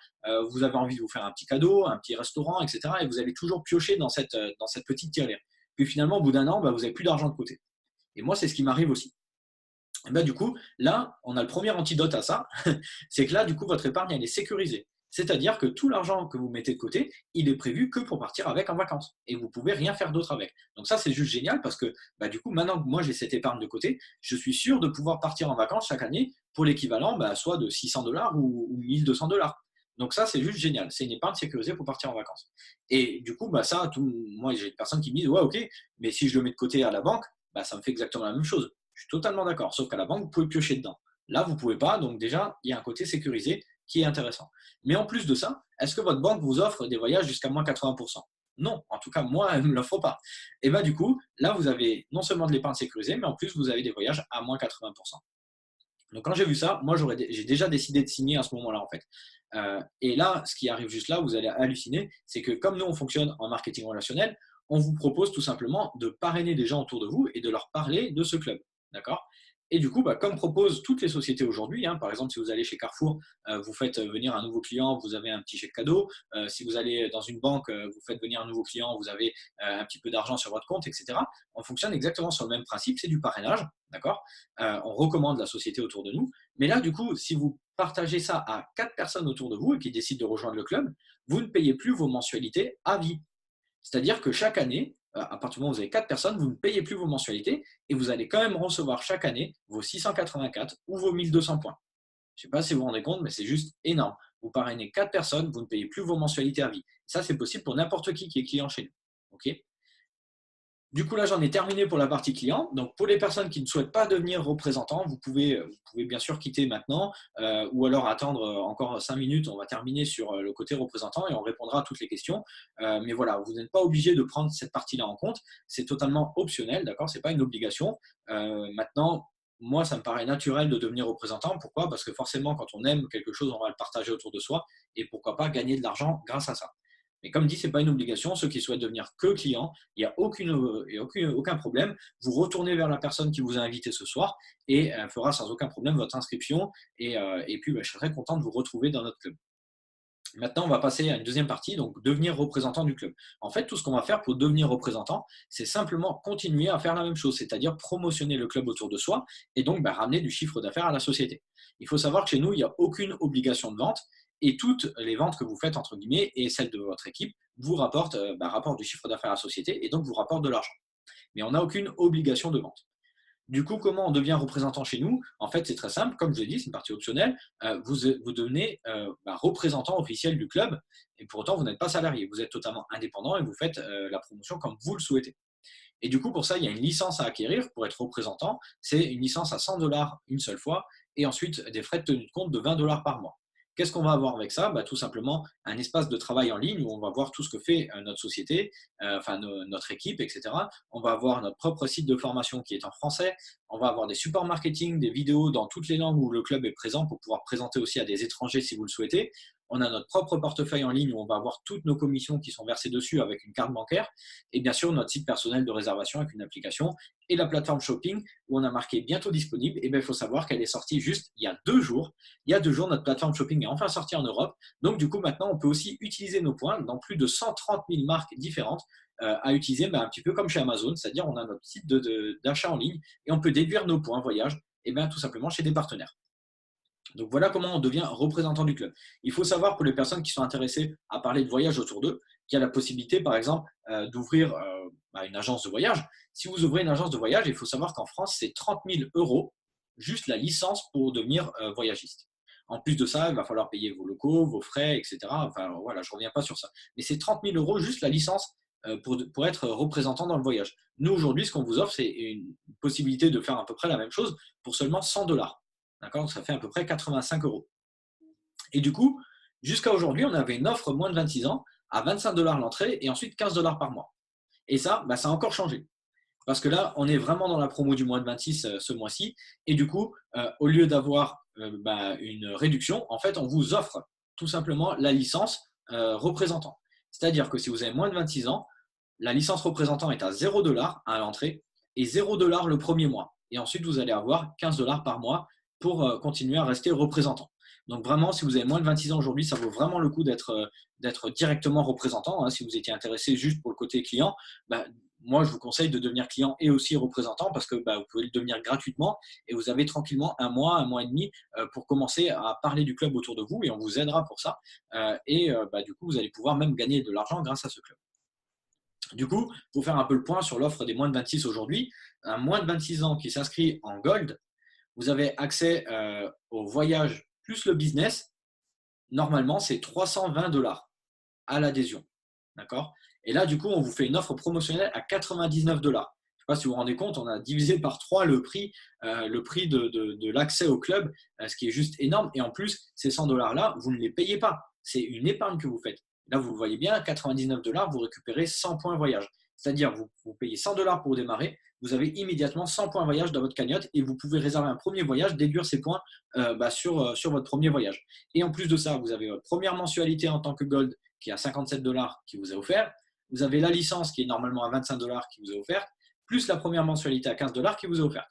Speaker 2: vous avez envie de vous faire un petit cadeau, un petit restaurant, etc. Et vous allez toujours piocher dans cette petite tirelire. Puis finalement, au bout d'un an, vous n'avez plus d'argent de côté. Et moi, c'est ce qui m'arrive aussi. Et du coup, là, on a le premier antidote à ça, c'est que là, du coup, votre épargne, elle est sécurisée. C'est-à-dire que tout l'argent que vous mettez de côté, il est prévu que pour partir avec en vacances. Et vous ne pouvez rien faire d'autre avec. Donc ça, c'est juste génial parce que du coup, maintenant que moi, j'ai cette épargne de côté, je suis sûr de pouvoir partir en vacances chaque année pour l'équivalent soit de 600 dollars ou 1200 dollars. Donc ça, c'est juste génial. C'est une épargne sécurisée pour partir en vacances. Et du coup, moi, j'ai des personnes qui me disent, ouais, ok, mais si je le mets de côté à la banque, ça me fait exactement la même chose. Je suis totalement d'accord. Sauf qu'à la banque, vous pouvez piocher dedans. Là, vous ne pouvez pas. Donc déjà, il y a un côté sécurisé qui est intéressant. Mais en plus de ça, est-ce que votre banque vous offre des voyages jusqu'à moins 80%? Non, en tout cas, moi, elle ne me l'offre pas. Et du coup, là, vous avez non seulement de l'épargne sécurisée, mais en plus, vous avez des voyages à moins 80%. Donc, quand j'ai vu ça, moi, j'ai déjà décidé de signer à ce moment-là, en fait. Et là, ce qui arrive juste là, vous allez halluciner, c'est que comme nous, on fonctionne en marketing relationnel, on vous propose tout simplement de parrainer des gens autour de vous et de leur parler de ce club. D'accord? Et du coup, comme proposent toutes les sociétés aujourd'hui, par exemple, si vous allez chez Carrefour, vous faites venir un nouveau client, vous avez un petit chèque cadeau. Si vous allez dans une banque, vous faites venir un nouveau client, vous avez un petit peu d'argent sur votre compte, etc. On fonctionne exactement sur le même principe, c'est du parrainage, d'accord? On recommande la société autour de nous. Mais là, du coup, si vous partagez ça à 4 personnes autour de vous et qui décident de rejoindre le club, vous ne payez plus vos mensualités à vie. C'est-à-dire que chaque année, à partir du moment où vous avez 4 personnes, vous ne payez plus vos mensualités et vous allez quand même recevoir chaque année vos 684 ou vos 1200 points. Je ne sais pas si vous vous rendez compte, mais c'est juste énorme. Vous parrainez 4 personnes, vous ne payez plus vos mensualités à vie. Ça, c'est possible pour n'importe qui est client chez nous. Okay. Du coup, là, j'en ai terminé pour la partie client. Donc, pour les personnes qui ne souhaitent pas devenir représentant, vous pouvez bien sûr quitter maintenant ou alors attendre encore 5 minutes. On va terminer sur le côté représentant et on répondra à toutes les questions. Mais voilà, vous n'êtes pas obligé de prendre cette partie-là en compte. C'est totalement optionnel, d'accord? Ce n'est pas une obligation. Maintenant, moi, ça me paraît naturel de devenir représentant. Pourquoi? Parce que forcément, quand on aime quelque chose, on va le partager autour de soi et pourquoi pas gagner de l'argent grâce à ça. Mais comme dit, ce n'est pas une obligation. Ceux qui souhaitent devenir que clients, il n'y a aucun problème. Vous retournez vers la personne qui vous a invité ce soir et elle fera sans aucun problème votre inscription. Et puis, je serai très content de vous retrouver dans notre club. Maintenant, on va passer à une deuxième partie, donc devenir représentant du club. En fait, tout ce qu'on va faire pour devenir représentant, c'est simplement continuer à faire la même chose, c'est-à-dire promotionner le club autour de soi et donc ramener du chiffre d'affaires à la société. Il faut savoir que chez nous, il n'y a aucune obligation de vente et toutes les ventes que vous faites, entre guillemets, et celles de votre équipe, vous rapportent du chiffre d'affaires à la société et donc vous rapportent de l'argent. Mais on n'a aucune obligation de vente. Du coup, comment on devient représentant chez nous? En fait, c'est très simple. Comme je l'ai dit, c'est une partie optionnelle. Vous devenez représentant officiel du club et pour autant, vous n'êtes pas salarié. Vous êtes totalement indépendant et vous faites la promotion comme vous le souhaitez. Et du coup, pour ça, il y a une licence à acquérir pour être représentant. C'est une licence à 100 dollars une seule fois et ensuite des frais de tenue de compte de 20 dollars par mois. Qu'est-ce qu'on va avoir avec ça? Tout simplement un espace de travail en ligne où on va voir tout ce que fait notre société, notre équipe, etc. On va avoir notre propre site de formation qui est en français. On va avoir des supports marketing, des vidéos dans toutes les langues où le club est présent pour pouvoir présenter aussi à des étrangers si vous le souhaitez. On a notre propre portefeuille en ligne où on va avoir toutes nos commissions qui sont versées dessus avec une carte bancaire. Et bien sûr, notre site personnel de réservation avec une application et la plateforme shopping où on a marqué bientôt disponible. Et bien, il faut savoir qu'elle est sortie juste il y a 2 jours. Il y a 2 jours, notre plateforme shopping est enfin sortie en Europe. Donc, du coup, maintenant, on peut aussi utiliser nos points dans plus de 130 000 marques différentes à utiliser un petit peu comme chez Amazon, c'est-à-dire on a notre site d'achat en ligne et on peut déduire nos points voyage tout simplement chez des partenaires. Donc voilà comment on devient représentant du club. Il faut savoir pour les personnes qui sont intéressées à parler de voyage autour d'eux, qu'il y a la possibilité par exemple d'ouvrir une agence de voyage. Si vous ouvrez une agence de voyage, il faut savoir qu'en France, c'est 30 000 euros juste la licence pour devenir voyagiste. En plus de ça, il va falloir payer vos locaux, vos frais, etc. Enfin voilà, je ne reviens pas sur ça. Mais c'est 30 000 euros juste la licence pour être représentant dans le voyage. Nous, aujourd'hui, ce qu'on vous offre, c'est une possibilité de faire à peu près la même chose pour seulement 100 $. D'accord. Ça fait à peu près 85 euros. Et du coup, jusqu'à aujourd'hui, on avait une offre moins de 26 ans à 25 $ l'entrée et ensuite 15 $ par mois. Et ça, ça a encore changé. Parce que là, on est vraiment dans la promo du mois de 26 ce mois-ci. Et du coup, au lieu d'avoir une réduction, en fait, on vous offre tout simplement la licence représentant. C'est-à-dire que si vous avez moins de 26 ans, la licence représentant est à 0 $ à l'entrée et 0 $ le premier mois. Et ensuite, vous allez avoir 15 $ par mois pour continuer à rester représentant. Donc vraiment, si vous avez moins de 26 ans aujourd'hui, ça vaut vraiment le coup d'être directement représentant. Si vous étiez intéressé juste pour le côté client, moi, je vous conseille de devenir client et aussi représentant parce que vous pouvez le devenir gratuitement et vous avez tranquillement un mois et demi pour commencer à parler du club autour de vous et on vous aidera pour ça. Du coup, vous allez pouvoir même gagner de l'argent grâce à ce club. Du coup, pour faire un peu le point sur l'offre des moins de 26 aujourd'hui, un moins de 26 ans qui s'inscrit en Gold, vous avez accès au voyage plus le business. Normalement, c'est 320 $ à l'adhésion. D'accord. Et là, du coup, on vous fait une offre promotionnelle à 99 $. Je ne sais pas si vous vous rendez compte, on a divisé par 3 le prix de l'accès au club, ce qui est juste énorme. Et en plus, ces 100 $-là, vous ne les payez pas. C'est une épargne que vous faites. Là, vous le voyez bien, 99 $, vous récupérez 100 points voyage. C'est-à-dire, vous payez 100 $ pour démarrer, vous avez immédiatement 100 points voyage dans votre cagnotte et vous pouvez réserver un premier voyage, déduire ces points sur votre premier voyage. Et en plus de ça, vous avez votre première mensualité en tant que Gold qui est à 57 $ qui vous est offert. Vous avez la licence qui est normalement à 25 $ qui vous est offerte, plus la première mensualité à 15 $ qui vous est offerte.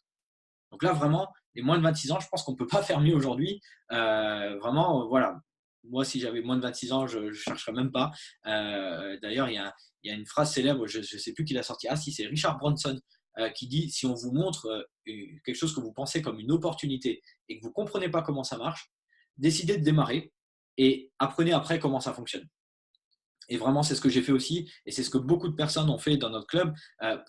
Speaker 2: Donc là, vraiment, les moins de 26 ans, je pense qu'on ne peut pas faire mieux aujourd'hui. Voilà. Moi, si j'avais moins de 26 ans, je ne chercherais même pas. D'ailleurs, il y a une phrase célèbre, je ne sais plus qui l'a sortie. Ah si, c'est Richard Branson qui dit, si on vous montre quelque chose que vous pensez comme une opportunité et que vous ne comprenez pas comment ça marche, décidez de démarrer et apprenez après comment ça fonctionne. Et vraiment, c'est ce que j'ai fait aussi et c'est ce que beaucoup de personnes ont fait dans notre club.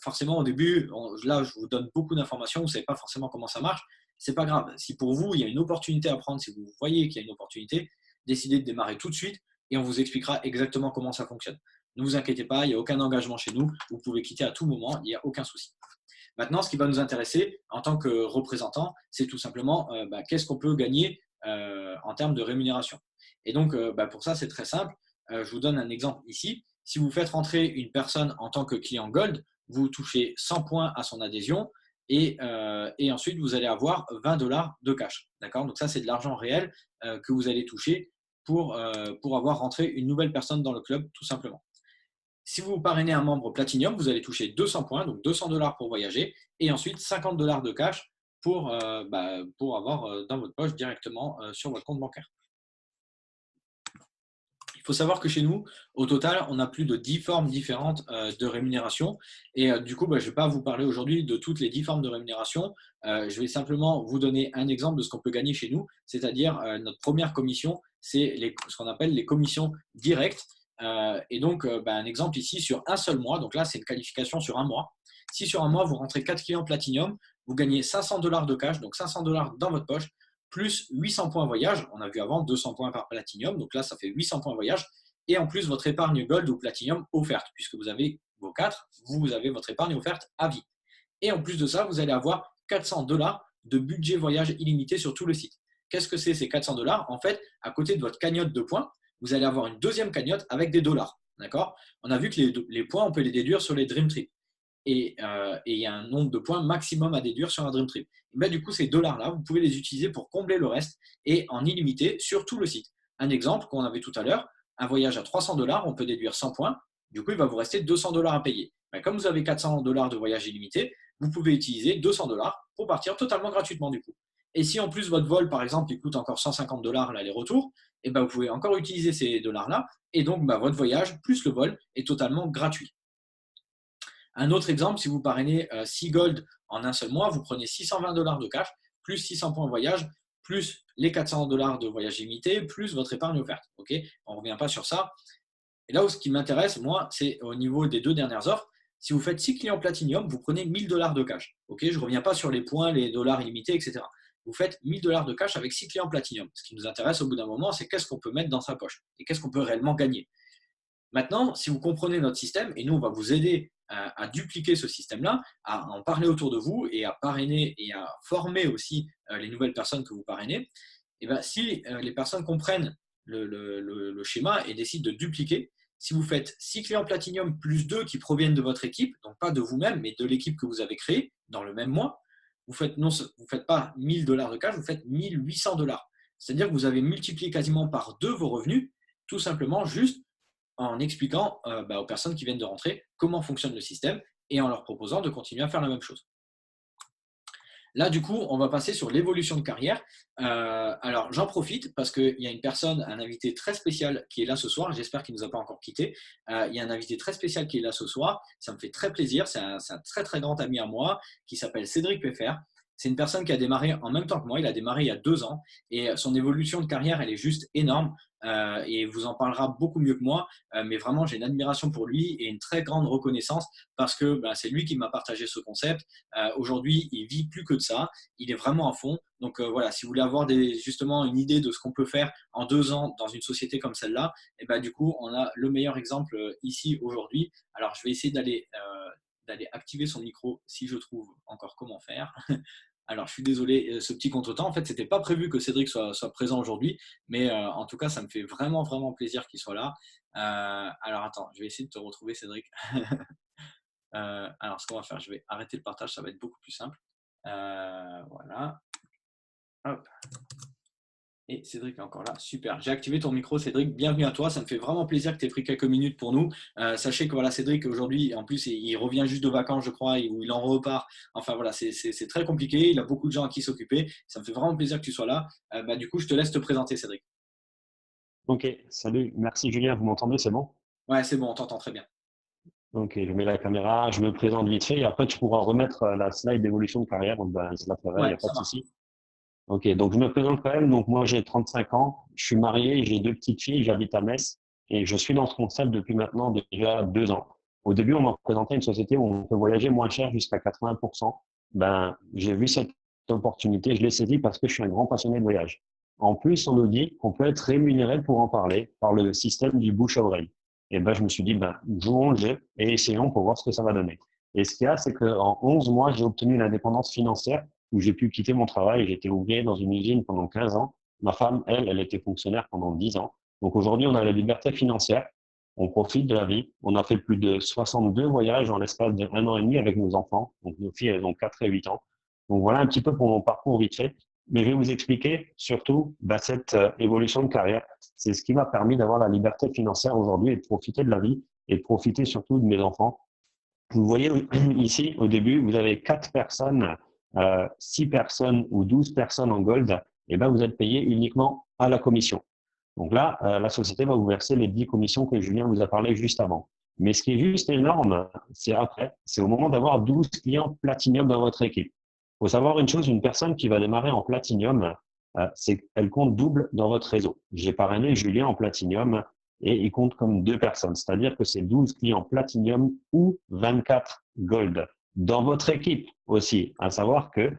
Speaker 2: Forcément, au début, là, je vous donne beaucoup d'informations, vous ne savez pas forcément comment ça marche. Ce n'est pas grave. Si pour vous, il y a une opportunité à prendre, si vous voyez qu'il y a une opportunité, décidez de démarrer tout de suite et on vous expliquera exactement comment ça fonctionne. Ne vous inquiétez pas, il n'y a aucun engagement chez nous. Vous pouvez quitter à tout moment, il n'y a aucun souci. Maintenant, ce qui va nous intéresser en tant que représentant, c'est tout simplement qu'est-ce qu'on peut gagner en termes de rémunération. Et donc, pour ça, c'est très simple. Je vous donne un exemple ici. Si vous faites rentrer une personne en tant que client Gold, vous touchez 100 points à son adhésion et ensuite, vous allez avoir 20 $ de cash. D'accord. Donc ça, c'est de l'argent réel que vous allez toucher pour avoir rentré une nouvelle personne dans le club, tout simplement. Si vous parrainez un membre Platinum, vous allez toucher 200 points, donc 200 $ pour voyager et ensuite 50 $ de cash pour avoir dans votre poche directement sur votre compte bancaire. Il faut savoir que chez nous, au total, on a plus de 10 formes différentes de rémunération. Et du coup, je ne vais pas vous parler aujourd'hui de toutes les 10 formes de rémunération. Je vais simplement vous donner un exemple de ce qu'on peut gagner chez nous, c'est-à-dire notre première commission, c'est ce qu'on appelle les commissions directes. Et donc, un exemple ici sur un seul mois. Donc là, c'est une qualification sur un mois. Si sur un mois, vous rentrez 4 clients Platinum, vous gagnez 500 $ de cash, donc 500 $ dans votre poche, plus 800 points voyage. On a vu avant 200 points par Platinum, donc là, ça fait 800 points voyage. Et en plus, votre épargne Gold ou Platinum offerte, puisque vous avez vos 4, vous avez votre épargne offerte à vie. Et en plus de ça, vous allez avoir 400 $ de budget voyage illimité sur tout le site. Qu'est-ce que c'est ces 400 $? En fait, à côté de votre cagnotte de points, vous allez avoir une deuxième cagnotte avec des dollars. D'accord. On a vu que les points, on peut les déduire sur les Dream Trip. Et il y a un nombre de points maximum à déduire sur un Dream Trip. Du coup, ces dollars-là, vous pouvez les utiliser pour combler le reste et en illimité sur tout le site. Un exemple qu'on avait tout à l'heure, un voyage à 300 $, on peut déduire 100 points. Du coup, il va vous rester 200 $ à payer. Comme vous avez 400 $ de voyage illimité, vous pouvez utiliser 200 $ pour partir totalement gratuitement du coup. Et si en plus votre vol, par exemple, il coûte encore 150 $ l'aller-retour, vous pouvez encore utiliser ces dollars-là et donc votre voyage plus le vol est totalement gratuit. Un autre exemple, si vous parrainez 6 gold en un seul mois, vous prenez $620 de cash, plus 600 points de voyage, plus les $400 de voyage limité, plus votre épargne offerte. Okay, on ne revient pas sur ça. Et là où ce qui m'intéresse, moi, c'est au niveau des 2 dernières offres. Si vous faites 6 clients Platinum, vous prenez $1000 de cash. Okay, je ne reviens pas sur les points, les dollars illimités, etc. Vous faites $1000 de cash avec 6 clients Platinum. Ce qui nous intéresse au bout d'un moment, c'est qu'est-ce qu'on peut mettre dans sa poche et qu'est-ce qu'on peut réellement gagner. Maintenant, si vous comprenez notre système, et nous, on va vous aider à dupliquer ce système-là, à en parler autour de vous et à parrainer et à former aussi les nouvelles personnes que vous parrainez, et bien, si les personnes comprennent le schéma et décident de dupliquer, si vous faites 6 clients Platinum plus 2 qui proviennent de votre équipe, donc pas de vous-même, mais de l'équipe que vous avez créée dans le même mois, vous ne faites pas $1000 de cash, vous faites $1800. C'est-à-dire que vous avez multiplié quasiment par 2 vos revenus, tout simplement juste en expliquant aux personnes qui viennent de rentrer comment fonctionne le système et en leur proposant de continuer à faire la même chose. Là, du coup, on va passer sur l'évolution de carrière. Alors, j'en profite parce qu'il y a une personne, un invité très spécial qui est là ce soir. J'espère qu'il ne nous a pas encore quittés. Il y a un invité très spécial qui est là ce soir. Ça me fait très plaisir. C'est un très, très grand ami à moi qui s'appelle Cédric Peffer. C'est une personne qui a démarré en même temps que moi. Il a démarré il y a 2 ans et son évolution de carrière, elle est juste énorme. Et il vous en parlera beaucoup mieux que moi. Mais vraiment, j'ai une admiration pour lui et une très grande reconnaissance parce que c'est lui qui m'a partagé ce concept. Aujourd'hui, il vit plus que de ça. Il est vraiment à fond. Donc voilà, si vous voulez avoir justement une idée de ce qu'on peut faire en 2 ans dans une société comme celle-là, et du coup, on a le meilleur exemple ici aujourd'hui. Alors, je vais essayer d'aller activer son micro si je trouve encore comment faire. Alors, je suis désolé, ce petit contretemps, en fait, ce n'était pas prévu que Cédric soit présent aujourd'hui, mais en tout cas, ça me fait vraiment, vraiment plaisir qu'il soit là. Alors, attends, je vais essayer de te retrouver, Cédric. Alors, ce qu'on va faire, je vais arrêter le partage, ça va être beaucoup plus simple. Voilà. Hop. Et Cédric est encore là. Super. J'ai activé ton micro, Cédric. Bienvenue à toi. Ça me fait vraiment plaisir que tu aies pris quelques minutes pour nous. Sachez que voilà, Cédric, aujourd'hui, en plus, il revient juste de vacances, je crois, ou il en repart. Enfin, voilà, c'est très compliqué. Il a beaucoup de gens à qui s'occuper. Ça me fait vraiment plaisir que tu sois là. Du coup, je te laisse te présenter, Cédric.
Speaker 3: Ok, salut. Merci Julien. Vous m'entendez, c'est bon?
Speaker 2: Ouais, c'est bon, on t'entend très bien.
Speaker 3: Ok, je mets la caméra, je me présente vite fait et après tu pourras remettre la slide d'évolution de carrière. Donc, je la ferai, il n'y
Speaker 2: Ouais,
Speaker 3: a pas
Speaker 2: ça
Speaker 3: de
Speaker 2: marche.
Speaker 3: souci. Ok, donc je me présente quand même. Donc moi j'ai 35 ans, je suis marié, j'ai 2 petites filles, j'habite à Metz et je suis dans ce concept depuis maintenant déjà 2 ans. Au début, on m'a présenté une société où on peut voyager moins cher jusqu'à 80%. J'ai vu cette opportunité, je l'ai saisie parce que je suis un grand passionné de voyage. En plus, on nous dit qu'on peut être rémunéré pour en parler par le système du bouche-oreille. Et je me suis dit, jouons le jeu et essayons pour voir ce que ça va donner. Et ce qu'il y a, c'est qu'en 11 mois, j'ai obtenu une indépendance financière où j'ai pu quitter mon travail. J'étais ouvrier dans une usine pendant 15 ans. Ma femme, elle était fonctionnaire pendant 10 ans. Donc aujourd'hui, on a la liberté financière. On profite de la vie. On a fait plus de 62 voyages en l'espace d'1 an et demi avec nos enfants. Donc nos filles, elles ont 4 et 8 ans. Donc voilà un petit peu pour mon parcours vite fait. Mais je vais vous expliquer surtout cette évolution de carrière. C'est ce qui m'a permis d'avoir la liberté financière aujourd'hui et de profiter de la vie et de profiter surtout de mes enfants. Vous voyez ici, au début, vous avez 4 personnes, 6 personnes ou 12 personnes en gold, et vous êtes payé uniquement à la commission. Donc là, la société va vous verser les 10 commissions que Julien vous a parlé juste avant. Mais ce qui est juste énorme, c'est après, c'est au moment d'avoir 12 clients Platinum dans votre équipe. Il faut savoir une chose, une personne qui va démarrer en Platinum, c'est qu'elle compte double dans votre réseau. J'ai parrainé Julien en Platinum et il compte comme 2 personnes. C'est-à-dire que c'est 12 clients Platinum ou 24 Gold dans votre équipe aussi. À savoir que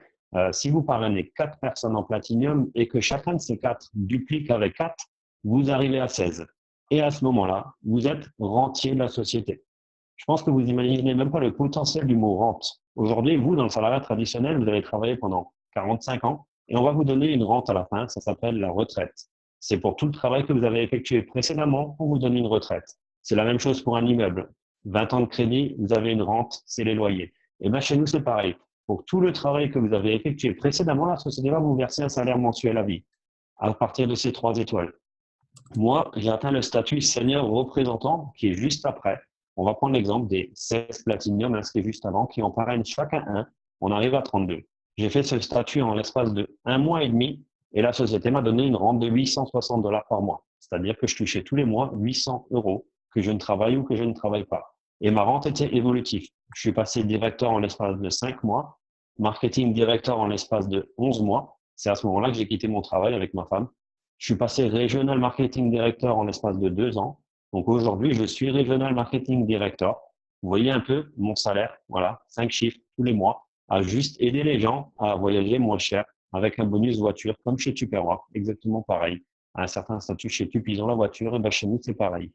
Speaker 3: si vous parrainez 4 personnes en Platinum et que chacun de ces 4 duplique avec 4, vous arrivez à 16. Et à ce moment-là, vous êtes rentier de la société. Je pense que vous imaginez même pas le potentiel du mot rente. Aujourd'hui, vous, dans le salariat traditionnel, vous avez travaillé pendant 45 ans et on va vous donner une rente à la fin. Ça s'appelle la retraite. C'est pour tout le travail que vous avez effectué précédemment pour vous donner une retraite. C'est la même chose pour un immeuble. 20 ans de crédit, vous avez une rente, c'est les loyers. Et chez nous, c'est pareil. Pour tout le travail que vous avez effectué précédemment, la société va vous verser un salaire mensuel à vie à partir de ces 3 étoiles. Moi, j'ai atteint le statut senior représentant qui est juste après. On va prendre l'exemple des 16 Platinum inscrits juste avant qui en parrainent chacun un. On arrive à 32. J'ai fait ce statut en l'espace de 1 mois et demi et la société m'a donné une rente de $860 par mois. C'est-à-dire que je touchais tous les mois 800 € que je ne travaille ou que je ne travaille pas. Et ma rente était évolutive. Je suis passé directeur en l'espace de 5 mois, marketing directeur en l'espace de 11 mois. C'est à ce moment-là que j'ai quitté mon travail avec ma femme. Je suis passé régional marketing directeur en l'espace de 2 ans. Donc aujourd'hui, je suis régional marketing director. Vous voyez un peu mon salaire, voilà, 5 chiffres tous les mois, à juste aider les gens à voyager moins cher avec un bonus voiture, comme chez Tupperware, exactement pareil. À un certain statut chez Tup, ils ont la voiture, et ben chez nous, c'est pareil.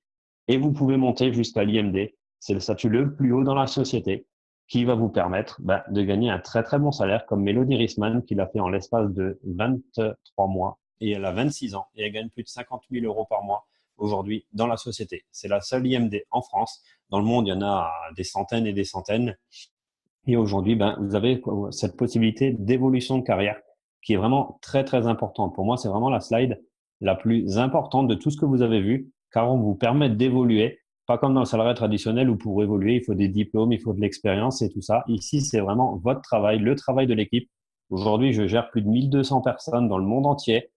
Speaker 3: Et vous pouvez monter jusqu'à l'IMD, c'est le statut le plus haut dans la société, qui va vous permettre de gagner un très très bon salaire, comme Mélodie Risman, qui l'a fait en l'espace de 23 mois, et elle a 26 ans, et elle gagne plus de 50 000 euros par mois aujourd'hui dans la société. C'est la seule IMD en France. Dans le monde, il y en a des centaines et des centaines. Et aujourd'hui, vous avez cette possibilité d'évolution de carrière qui est vraiment très, très importante. Pour moi, c'est vraiment la slide la plus importante de tout ce que vous avez vu, car on vous permet d'évoluer, pas comme dans le salariat traditionnel où pour évoluer, il faut des diplômes, il faut de l'expérience et tout ça. Ici, c'est vraiment votre travail, le travail de l'équipe. Aujourd'hui, je gère plus de 1200 personnes dans le monde entier.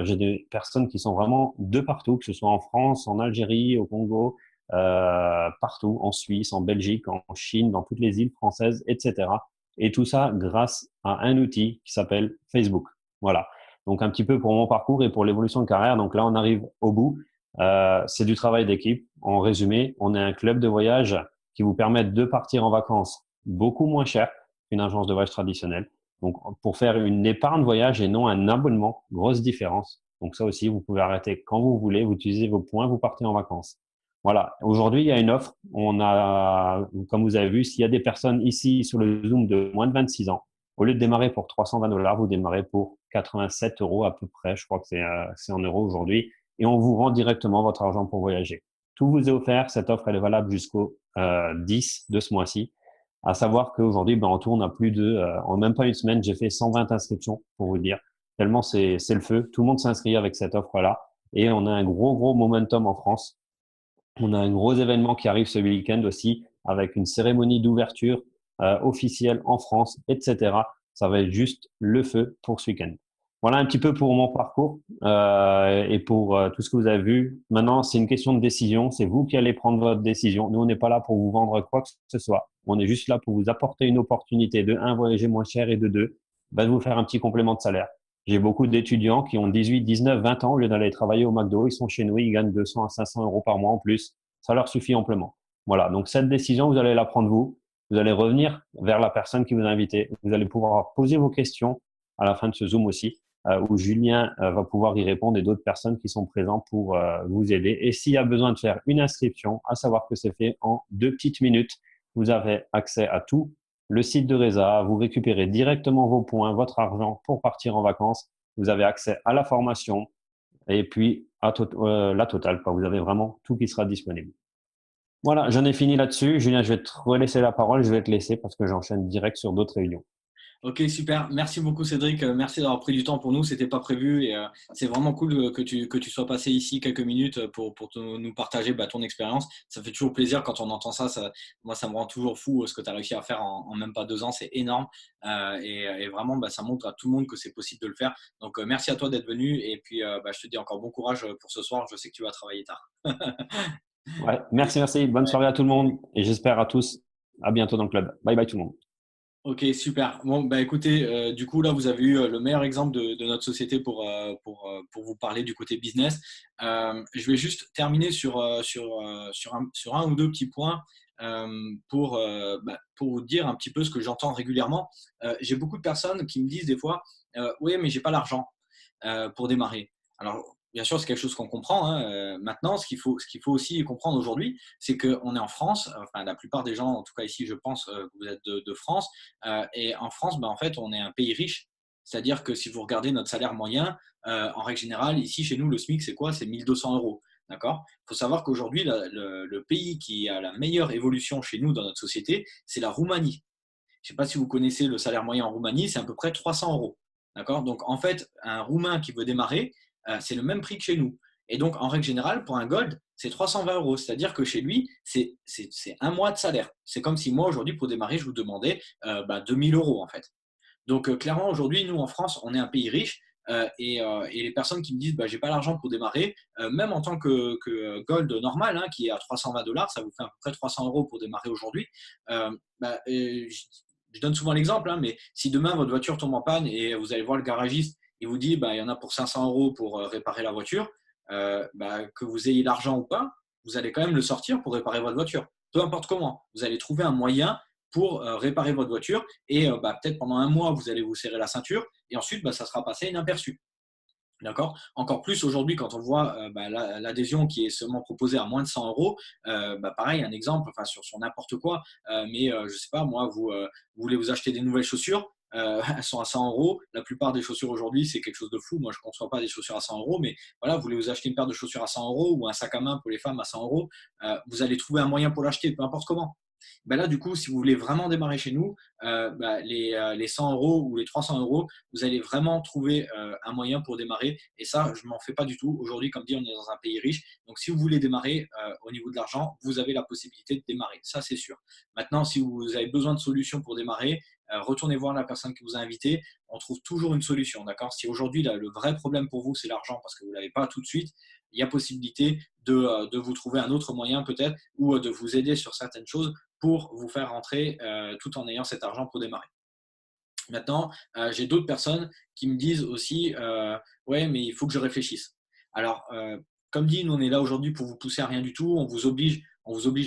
Speaker 3: J'ai des personnes qui sont vraiment de partout, que ce soit en France, en Algérie, au Congo, partout, en Suisse, en Belgique, en Chine, dans toutes les îles françaises, etc. Et tout ça grâce à un outil qui s'appelle Facebook. Voilà. Donc un petit peu pour mon parcours et pour l'évolution de carrière. Donc là, on arrive au bout. C'est du travail d'équipe. En résumé, on est un club de voyage qui vous permet de partir en vacances beaucoup moins cher qu'une agence de voyage traditionnelle. Donc pour faire une épargne voyage et non un abonnement, grosse différence. Donc ça aussi, vous pouvez arrêter quand vous voulez, vous utilisez vos points, vous partez en vacances. Voilà. Aujourd'hui, il y a une offre. On a, comme vous avez vu, s'il y a des personnes ici sur le Zoom de moins de 26 ans, au lieu de démarrer pour 320 $, vous démarrez pour 87 € à peu près. Je crois que c'est en euros aujourd'hui. Et on vous rend directement votre argent pour voyager. Tout vous est offert. Cette offre, elle est valable jusqu'au 10 de ce mois-ci. À savoir qu'aujourd'hui, en tout, on a plus de, en même pas une semaine, j'ai fait 120 inscriptions pour vous dire. Tellement c'est le feu. Tout le monde s'inscrit avec cette offre-là. Et on a un gros momentum en France. On a un gros événement qui arrive ce week-end aussi, avec une cérémonie d'ouverture officielle en France, etc. Ça va être juste le feu pour ce week-end. Voilà un petit peu pour mon parcours et pour tout ce que vous avez vu. Maintenant, c'est une question de décision. C'est vous qui allez prendre votre décision. Nous, on n'est pas là pour vous vendre quoi que ce soit. On est juste là pour vous apporter une opportunité de, un, voyager moins cher et de deux, de vous faire un petit complément de salaire. J'ai beaucoup d'étudiants qui ont 18, 19, 20 ans. Au lieu d'aller travailler au McDo, ils sont chez nous, ils gagnent 200 à 500 € par mois en plus. Ça leur suffit amplement. Voilà. Donc, cette décision, vous allez la prendre vous. Vous allez revenir vers la personne qui vous a invité. Vous allez pouvoir poser vos questions à la fin de ce Zoom aussi, où Julien va pouvoir y répondre et d'autres personnes qui sont présentes pour vous aider. Et s'il y a besoin de faire une inscription, à savoir que c'est fait en 2 petites minutes, vous avez accès à tout. Le site de Reza, vous récupérez directement vos points, votre argent pour partir en vacances. Vous avez accès à la formation et puis à la totale. Vous avez vraiment tout qui sera disponible. Voilà, j'en ai fini là-dessus. Julien, je vais te relaisser la parole. Je vais te laisser parce que j'enchaîne direct sur d'autres réunions.
Speaker 2: Ok, super. Merci beaucoup, Cédric. Merci d'avoir pris du temps pour nous. C'était pas prévu et c'est vraiment cool que tu sois passé ici quelques minutes pour nous partager ton expérience. Ça fait toujours plaisir quand on entend ça. Moi, ça me rend toujours fou ce que tu as réussi à faire en même pas 2 ans. C'est énorme et vraiment, ça montre à tout le monde que c'est possible de le faire. Donc, merci à toi d'être venu et puis je te dis encore bon courage pour ce soir. Je sais que tu vas travailler tard.
Speaker 3: Ouais, merci. Bonne soirée à tout le monde et j'espère à tous. À bientôt dans le club. Bye bye tout le monde.
Speaker 2: Ok, super. Bon, écoutez, du coup, là, vous avez eu le meilleur exemple de notre société pour vous parler du côté business. Je vais juste terminer sur un ou deux petits points pour vous dire un petit peu ce que j'entends régulièrement. J'ai beaucoup de personnes qui me disent des fois, oui, mais j'ai pas l'argent pour démarrer. Alors, bien sûr, c'est quelque chose qu'on comprend. Hein. Maintenant, ce qu'il faut aussi comprendre aujourd'hui, c'est qu'on est en France. Enfin, la plupart des gens, en tout cas ici, je pense que vous êtes de France. Et en France, en fait, on est un pays riche. C'est-à-dire que si vous regardez notre salaire moyen, en règle générale, ici, chez nous, le SMIC, c'est quoi? C'est 1200 €. D'accord? Il faut savoir qu'aujourd'hui, le pays qui a la meilleure évolution chez nous dans notre société, c'est la Roumanie. Je ne sais pas si vous connaissez le salaire moyen en Roumanie, c'est à peu près 300 €. D'accord? Donc, en fait, un Roumain qui veut démarrer, c'est le même prix que chez nous. Et donc, en règle générale, pour un Gold, c'est 320 €. C'est-à-dire que chez lui, c'est un mois de salaire. C'est comme si moi, aujourd'hui, pour démarrer, je vous demandais 2000 € en fait. Donc, clairement, aujourd'hui, nous, en France, on est un pays riche. Et les personnes qui me disent j'ai pas l'argent pour démarrer, même en tant que gold normal, hein, qui est à $320, ça vous fait à peu près 300 € pour démarrer aujourd'hui. Je donne souvent l'exemple, hein, mais si demain votre voiture tombe en panne et vous allez voir le garagiste, il vous dit il y en a pour 500 € pour réparer la voiture, que vous ayez l'argent ou pas, vous allez quand même le sortir pour réparer votre voiture. Peu importe comment, vous allez trouver un moyen pour réparer votre voiture et peut-être pendant un mois, vous allez vous serrer la ceinture et ensuite, ça sera passé inaperçu. D'accord. Encore plus aujourd'hui, quand on voit l'adhésion qui est seulement proposée à moins de 100 €, pareil, un exemple, sur n'importe quoi, mais je sais pas, moi, vous voulez vous acheter des nouvelles chaussures, elles sont à 100 €. La plupart des chaussures aujourd'hui, c'est quelque chose de fou. Moi, je ne conçois pas des chaussures à 100 €, mais voilà, vous voulez vous acheter une paire de chaussures à 100 € ou un sac à main pour les femmes à 100 €, vous allez trouver un moyen pour l'acheter, peu importe comment. Là, du coup, si vous voulez vraiment démarrer chez nous, les 100 € ou les 300 €, vous allez vraiment trouver un moyen pour démarrer. Et ça, je ne m'en fais pas du tout. Aujourd'hui, comme dit, on est dans un pays riche. Donc, si vous voulez démarrer au niveau de l'argent, vous avez la possibilité de démarrer. Ça, c'est sûr. Maintenant, si vous avez besoin de solutions pour démarrer, retournez voir la personne qui vous a invité. On trouve toujours une solution. D'accord. Si aujourd'hui, le vrai problème pour vous, c'est l'argent parce que vous ne l'avez pas tout de suite, il y a possibilité de vous trouver un autre moyen peut-être ou de vous aider sur certaines choses pour vous faire rentrer tout en ayant cet argent pour démarrer. Maintenant, j'ai d'autres personnes qui me disent aussi ouais, mais il faut que je réfléchisse. Alors, comme dit, nous on est là aujourd'hui pour vous pousser à rien du tout, on vous oblige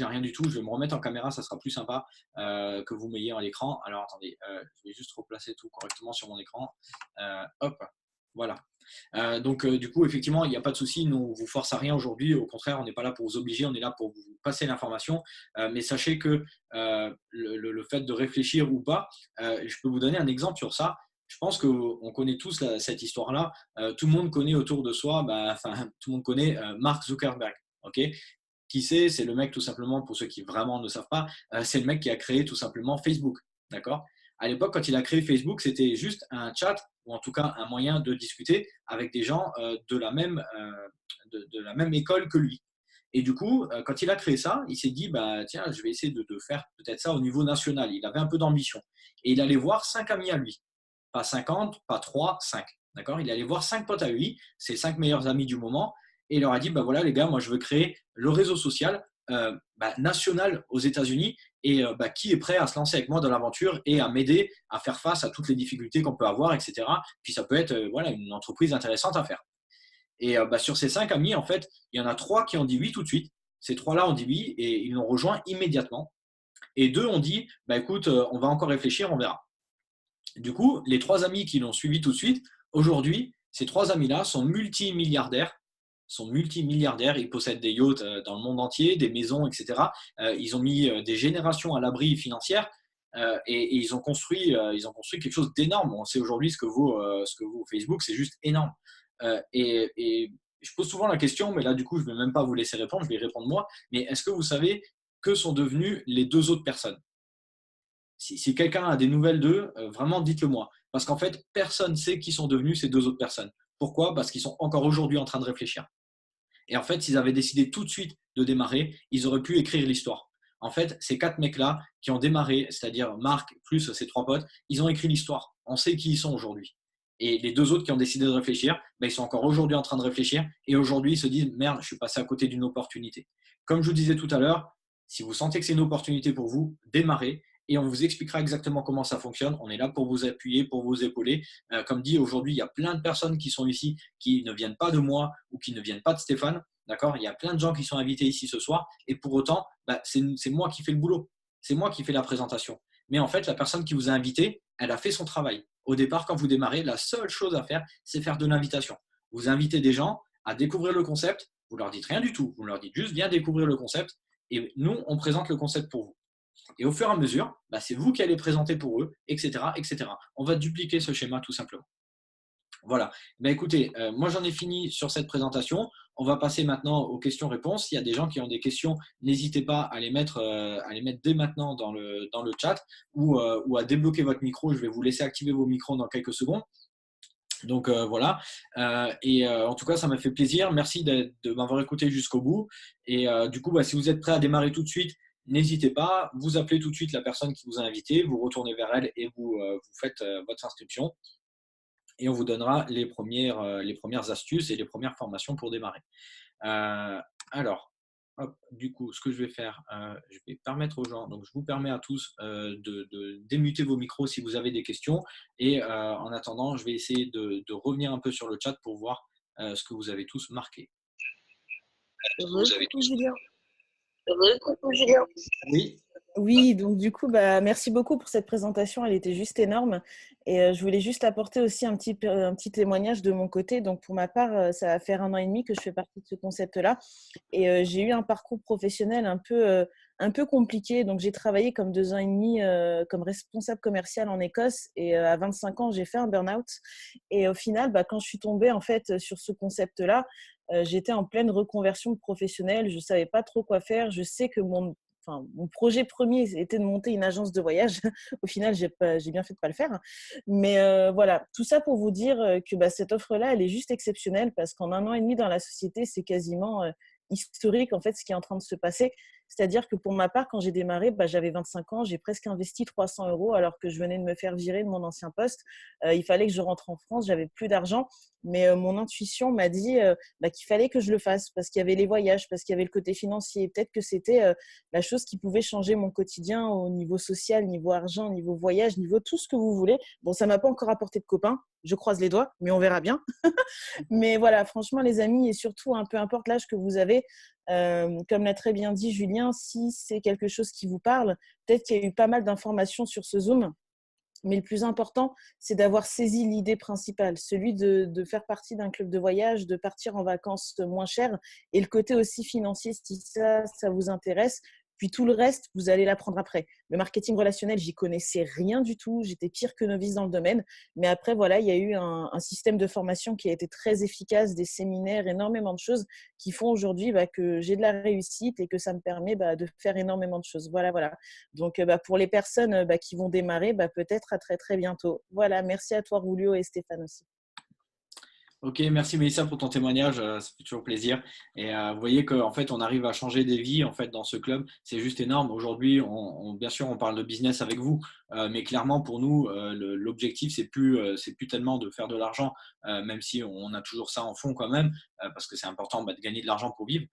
Speaker 2: à rien du tout. Je vais me remettre en caméra, ça sera plus sympa que vous m'ayez à l'écran. Alors attendez, je vais juste replacer tout correctement sur mon écran. Hop, voilà. Donc, du coup, effectivement, il n'y a pas de souci. Nous, on ne vous force à rien aujourd'hui. Au contraire, on n'est pas là pour vous obliger, on est là pour vous passer l'information. Mais sachez que le fait de réfléchir ou pas, je peux vous donner un exemple sur ça. Je pense qu'on connaît tous cette histoire-là. Tout le monde connaît autour de soi, tout le monde connaît Mark Zuckerberg. Okay, qui c'est? C'est le mec, tout simplement, pour ceux qui vraiment ne savent pas, c'est le mec qui a créé tout simplement Facebook. D'accord. À l'époque, quand il a créé Facebook, c'était juste un chat ou en tout cas un moyen de discuter avec des gens de la même école que lui. Et du coup, quand il a créé ça, il s'est dit tiens, je vais essayer de faire peut-être ça au niveau national. Il avait un peu d'ambition. Et il allait voir 5 amis à lui. Pas 50, pas 3, 5. D'accord. Il allait voir 5 potes à lui, ses 5 meilleurs amis du moment, et il leur a dit voilà, les gars, moi, je veux créer le réseau social national aux États-Unis et qui est prêt à se lancer avec moi dans l'aventure et à m'aider à faire face à toutes les difficultés qu'on peut avoir, etc. Puis ça peut être une entreprise intéressante à faire. Et sur ces 5 amis, en fait, il y en a 3 qui ont dit oui tout de suite. Ces 3-là ont dit oui et ils l'ont rejoint immédiatement. Et 2 ont dit écoute, on va encore réfléchir, on verra. Du coup, les 3 amis qui l'ont suivi tout de suite, aujourd'hui, ces 3 amis-là sont multimilliardaires. Ils possèdent des yachts dans le monde entier, des maisons, etc. Ils ont mis des générations à l'abri financière et ils ont construit quelque chose d'énorme. On sait aujourd'hui ce que vaut Facebook, c'est juste énorme. Et je pose souvent la question, mais là du coup je ne vais même pas vous laisser répondre, je vais y répondre moi. Mais est-ce que vous savez que sont devenues les 2 autres personnes? Si quelqu'un a des nouvelles d'eux, vraiment dites-le moi. Parce qu'en fait, personne ne sait qui sont devenus ces 2 autres personnes. Pourquoi? Parce qu'ils sont encore aujourd'hui en train de réfléchir. Et en fait, s'ils avaient décidé tout de suite de démarrer, ils auraient pu écrire l'histoire. En fait, ces 4 mecs-là qui ont démarré, c'est-à-dire Marc plus ses 3 potes, ils ont écrit l'histoire. On sait qui ils sont aujourd'hui. Et les 2 autres qui ont décidé de réfléchir, ils sont encore aujourd'hui en train de réfléchir. Et aujourd'hui, ils se disent merde, je suis passé à côté d'une opportunité. Comme je vous disais tout à l'heure, si vous sentez que c'est une opportunité pour vous, démarrez. Et on vous expliquera exactement comment ça fonctionne. On est là pour vous appuyer, pour vous épauler. Comme dit, aujourd'hui, il y a plein de personnes qui sont ici qui ne viennent pas de moi ou qui ne viennent pas de Stéphane. D'accord. Il y a plein de gens qui sont invités ici ce soir. Et pour autant, c'est moi qui fais le boulot. C'est moi qui fais la présentation. Mais en fait, la personne qui vous a invité, elle a fait son travail. Au départ, quand vous démarrez, la seule chose à faire, c'est faire de l'invitation. Vous invitez des gens à découvrir le concept. Vous leur dites rien du tout. Vous leur dites juste viens découvrir le concept. Et nous, on présente le concept pour vous. Et au fur et à mesure, c'est vous qui allez présenter pour eux, etc., etc. On va dupliquer ce schéma tout simplement. Voilà. Écoutez, moi j'en ai fini sur cette présentation. On va passer maintenant aux questions-réponses. S'il y a des gens qui ont des questions, n'hésitez pas à les mettre dès maintenant dans le chat ou à débloquer votre micro. Je vais vous laisser activer vos micros dans quelques secondes. Donc voilà. En tout cas, ça m'a fait plaisir. Merci de m'avoir écouté jusqu'au bout. Et du coup, si vous êtes prêts à démarrer tout de suite, n'hésitez pas, vous appelez tout de suite la personne qui vous a invité, vous retournez vers elle et vous faites votre inscription. et on vous donnera les premières astuces et les premières formations pour démarrer. Alors, hop, du coup, ce que je vais faire, je vais permettre aux gens, donc je vous permets à tous de démuter vos micros si vous avez des questions. Et en attendant, je vais essayer de revenir un peu sur le chat pour voir ce que vous avez tous marqué.
Speaker 4: Coucou Julien.
Speaker 2: Oui,
Speaker 4: Oui, donc du coup, merci beaucoup pour cette présentation. Elle était juste énorme. Et je voulais juste apporter aussi un petit témoignage de mon côté. Donc pour ma part, ça va faire 1 an et demi que je fais partie de ce concept-là. Et j'ai eu un parcours professionnel un peu compliqué. Donc j'ai travaillé comme 2 ans et demi comme responsable commercial en Écosse. Et à 25 ans, j'ai fait un burn-out. Et au final, quand je suis tombée en fait sur ce concept-là, j'étais en pleine reconversion professionnelle. Je ne savais pas trop quoi faire. Je sais que mon projet premier était de monter une agence de voyage. Au final, j'ai bien fait de pas le faire. Mais voilà, tout ça pour vous dire que cette offre-là, elle est juste exceptionnelle parce qu'en 1 an et demi dans la société, c'est quasiment historique en fait ce qui est en train de se passer. C'est-à-dire que pour ma part, quand j'ai démarré, j'avais 25 ans, j'ai presque investi 300 euros alors que je venais de me faire virer de mon ancien poste. Il fallait que je rentre en France, j'avais plus d'argent, mais mon intuition m'a dit qu'il fallait que je le fasse parce qu'il y avait les voyages, parce qu'il y avait le côté financier. Peut-être que c'était la chose qui pouvait changer mon quotidien au niveau social, niveau argent, niveau voyage, niveau tout ce que vous voulez. Bon, ça m'a pas encore apporté de copains, je croise les doigts, mais on verra bien. Mais voilà, franchement, les amis, et surtout, peu importe l'âge que vous avez, comme l'a très bien dit Julien, si c'est quelque chose qui vous parle, peut-être qu'il y a eu pas mal d'informations sur ce Zoom. Mais le plus important, c'est d'avoir saisi l'idée principale, celui de faire partie d'un club de voyage, de partir en vacances moins cher, et le côté aussi financier, si ça vous intéresse. Puis tout le reste, vous allez l'apprendre après. Le marketing relationnel, j'y connaissais rien du tout. J'étais pire que novice dans le domaine. Mais après, voilà, il y a eu un système de formation qui a été très efficace, des séminaires, énormément de choses qui font aujourd'hui que j'ai de la réussite et que ça me permet de faire énormément de choses. Voilà, voilà. Donc, pour les personnes qui vont démarrer, peut-être à très, très bientôt. Voilà, merci à toi, Rulio et Stéphane aussi.
Speaker 2: ok, merci Mélissa pour ton témoignage, ça fait toujours plaisir. Et vous voyez qu'en fait, on arrive à changer des vies en fait dans ce club, c'est juste énorme. Aujourd'hui, bien sûr, on parle de business avec vous, mais clairement pour nous, l'objectif c'est plus tellement de faire de l'argent, même si on a toujours ça en fond quand même, parce que c'est important de gagner de l'argent pour vivre.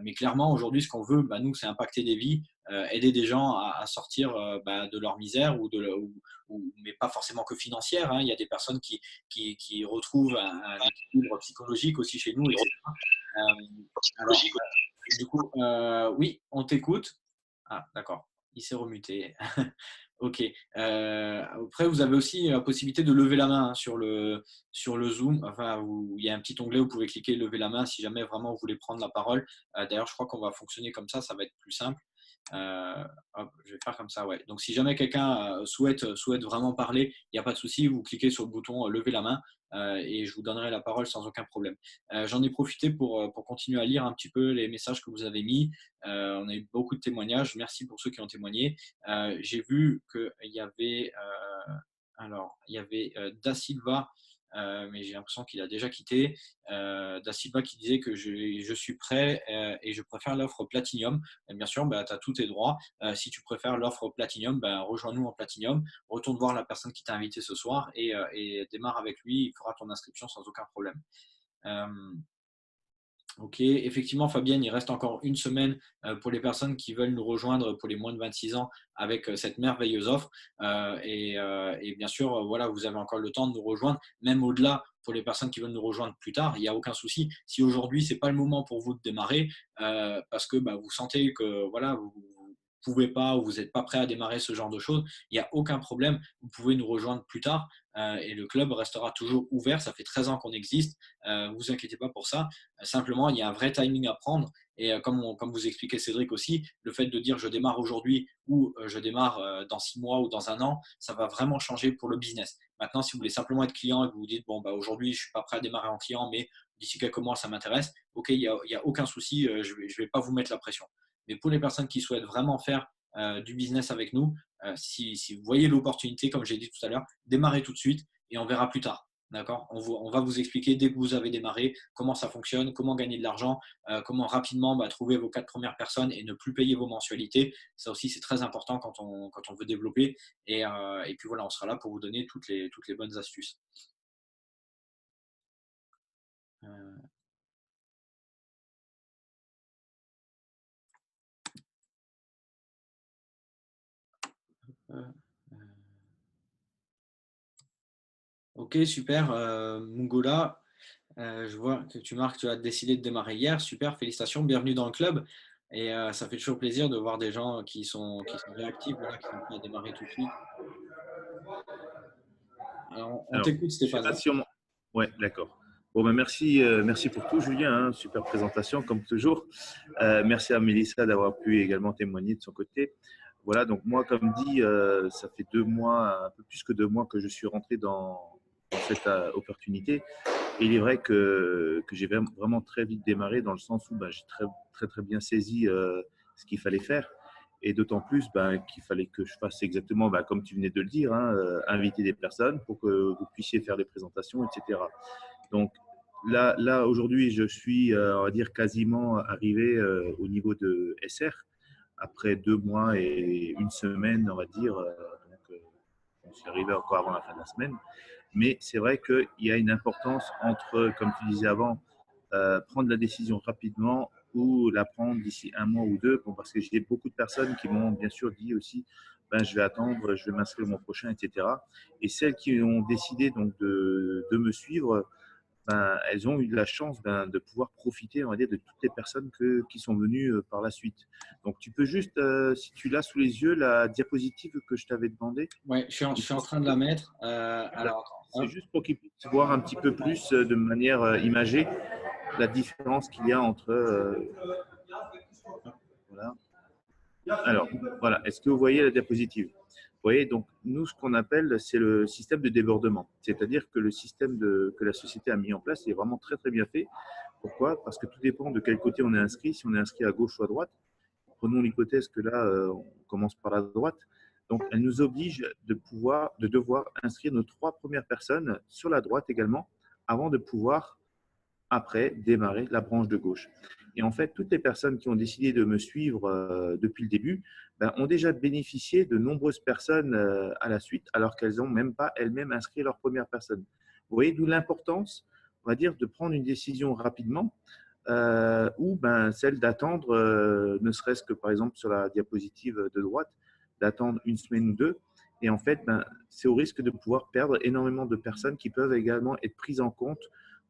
Speaker 2: Mais clairement, aujourd'hui, ce qu'on veut, nous, c'est impacter des vies, aider des gens à sortir de leur misère mais pas forcément que financière. Hein. Il y a des personnes qui retrouvent un équilibre psychologique aussi chez nous, etc. Alors, du coup, oui, on t'écoute. Ah, d'accord, il s'est remuté. Ok. Après, vous avez aussi la possibilité de lever la main sur le Zoom. Enfin, il y a un petit onglet où vous pouvez cliquer lever la main si jamais vraiment vous voulez prendre la parole. D'ailleurs, je crois qu'on va fonctionner comme ça va être plus simple. Hop, je vais faire comme ça, ouais. Donc, si jamais quelqu'un souhaite vraiment parler, il n'y a pas de souci, vous cliquez sur le bouton lever la main et je vous donnerai la parole sans aucun problème. J'en ai profité pour continuer à lire un petit peu les messages que vous avez mis. On a eu beaucoup de témoignages. Merci pour ceux qui ont témoigné. J'ai vu qu'il y avait, il y avait Da Silva, mais j'ai l'impression qu'il a déjà quitté. Da Silva qui disait que je suis prêt et je préfère l'offre Platinum. Et bien sûr, tu as tous tes droits. Si tu préfères l'offre Platinum, rejoins-nous en Platinum. Retourne voir la personne qui t'a invité ce soir et démarre avec lui. Il fera ton inscription sans aucun problème. Ok, effectivement, Fabienne, il reste encore une semaine pour les personnes qui veulent nous rejoindre pour les moins de 26 ans avec cette merveilleuse offre. Et bien sûr, voilà, vous avez encore le temps de nous rejoindre, même au-delà pour les personnes qui veulent nous rejoindre plus tard. Il n'y a aucun souci. Si aujourd'hui, ce n'est pas le moment pour vous de démarrer parce que vous sentez que voilà, vous ne pouvez pas ou vous n'êtes pas prêt à démarrer ce genre de choses, il n'y a aucun problème. Vous pouvez nous rejoindre plus tard et le club restera toujours ouvert. Ça fait 13 ans qu'on existe. Vous inquiétez pas pour ça. Simplement, il y a un vrai timing à prendre. Et comme vous expliquait Cédric aussi, le fait de dire je démarre aujourd'hui ou je démarre dans 6 mois ou dans un an, ça va vraiment changer pour le business. Maintenant, si vous voulez simplement être client et que vous vous dites aujourd'hui, je ne suis pas prêt à démarrer en client, mais d'ici quelques mois, ça m'intéresse, ok, il y a aucun souci, je vais pas vous mettre la pression. Mais pour les personnes qui souhaitent vraiment faire du business avec nous, si vous voyez l'opportunité, comme j'ai dit tout à l'heure, démarrez tout de suite et on verra plus tard. D'accord, on va vous expliquer dès que vous avez démarré comment ça fonctionne, comment gagner de l'argent, comment rapidement trouver vos 4 premières personnes et ne plus payer vos mensualités. Ça aussi, c'est très important quand on veut développer. Et puis voilà, on sera là pour vous donner toutes les bonnes astuces. Ok, super. Mungola, je vois que tu marques, tu as décidé de démarrer hier. Super, félicitations, bienvenue dans le club. Et ça fait toujours plaisir de voir des gens qui sont réactifs, voilà, qui sont prêts à démarrer tout de suite. Alors, on
Speaker 1: Alors,
Speaker 2: t'écoute,
Speaker 1: je ne sais
Speaker 2: Stéphane.
Speaker 1: pas si on... Ouais, d'accord. Bon, ben merci, merci pour tout, Julien. Hein, super présentation, comme toujours. Merci à Mélissa d'avoir pu également témoigner de son côté. Voilà, donc moi, comme dit, ça fait 2 mois, un peu plus que 2 mois que je suis rentré dans cette opportunité. Et il est vrai que j'ai vraiment très vite démarré dans le sens où j'ai très bien saisi ce qu'il fallait faire. Et d'autant plus qu'il fallait que je fasse exactement comme tu venais de le dire, hein, inviter des personnes pour que vous puissiez faire des présentations, etc. Donc là aujourd'hui, je suis, on va dire, quasiment arrivé au niveau de SR après 2 mois et une semaine, on va dire. On suis arrivé encore avant la fin de la semaine. Mais c'est vrai qu'il y a une importance entre, comme tu disais avant, prendre la décision rapidement ou la prendre d'ici 1 mois ou 2. Bon, parce que j'ai beaucoup de personnes qui m'ont bien sûr dit aussi, je vais attendre, je vais m'inscrire le mois prochain, etc. Et celles qui ont décidé donc de me suivre, elles ont eu de la chance de pouvoir profiter, on va dire, de toutes les personnes qui sont venues par la suite. Donc, tu peux juste, si tu l'as sous les yeux, la diapositive que je t'avais demandé.
Speaker 2: Ouais, je suis en train de la mettre. Alors,
Speaker 1: C'est
Speaker 2: attends,
Speaker 1: juste pour qu'ils puissent voir un petit peu plus de manière imagée la différence qu'il y a entre. Voilà. Alors, voilà. Est-ce que vous voyez la diapositive? Vous voyez, donc, nous, ce qu'on appelle, c'est le système de débordement. C'est-à-dire que le système que la société a mis en place est vraiment très bien fait. Pourquoi? Parce que tout dépend de quel côté on est inscrit. Si on est inscrit à gauche ou à droite, prenons l'hypothèse que là, on commence par la droite. Donc, elle nous oblige de devoir inscrire nos 3 premières personnes sur la droite également, avant de pouvoir, après, démarrer la branche de gauche. Et en fait, toutes les personnes qui ont décidé de me suivre depuis le début ont déjà bénéficié de nombreuses personnes à la suite, alors qu'elles n'ont même pas elles-mêmes inscrit leur première personne. Vous voyez, d'où l'importance, on va dire, de prendre une décision rapidement ou celle d'attendre, ne serait-ce que par exemple sur la diapositive de droite, d'attendre une semaine ou 2. Et en fait, c'est au risque de pouvoir perdre énormément de personnes qui peuvent également être prises en compte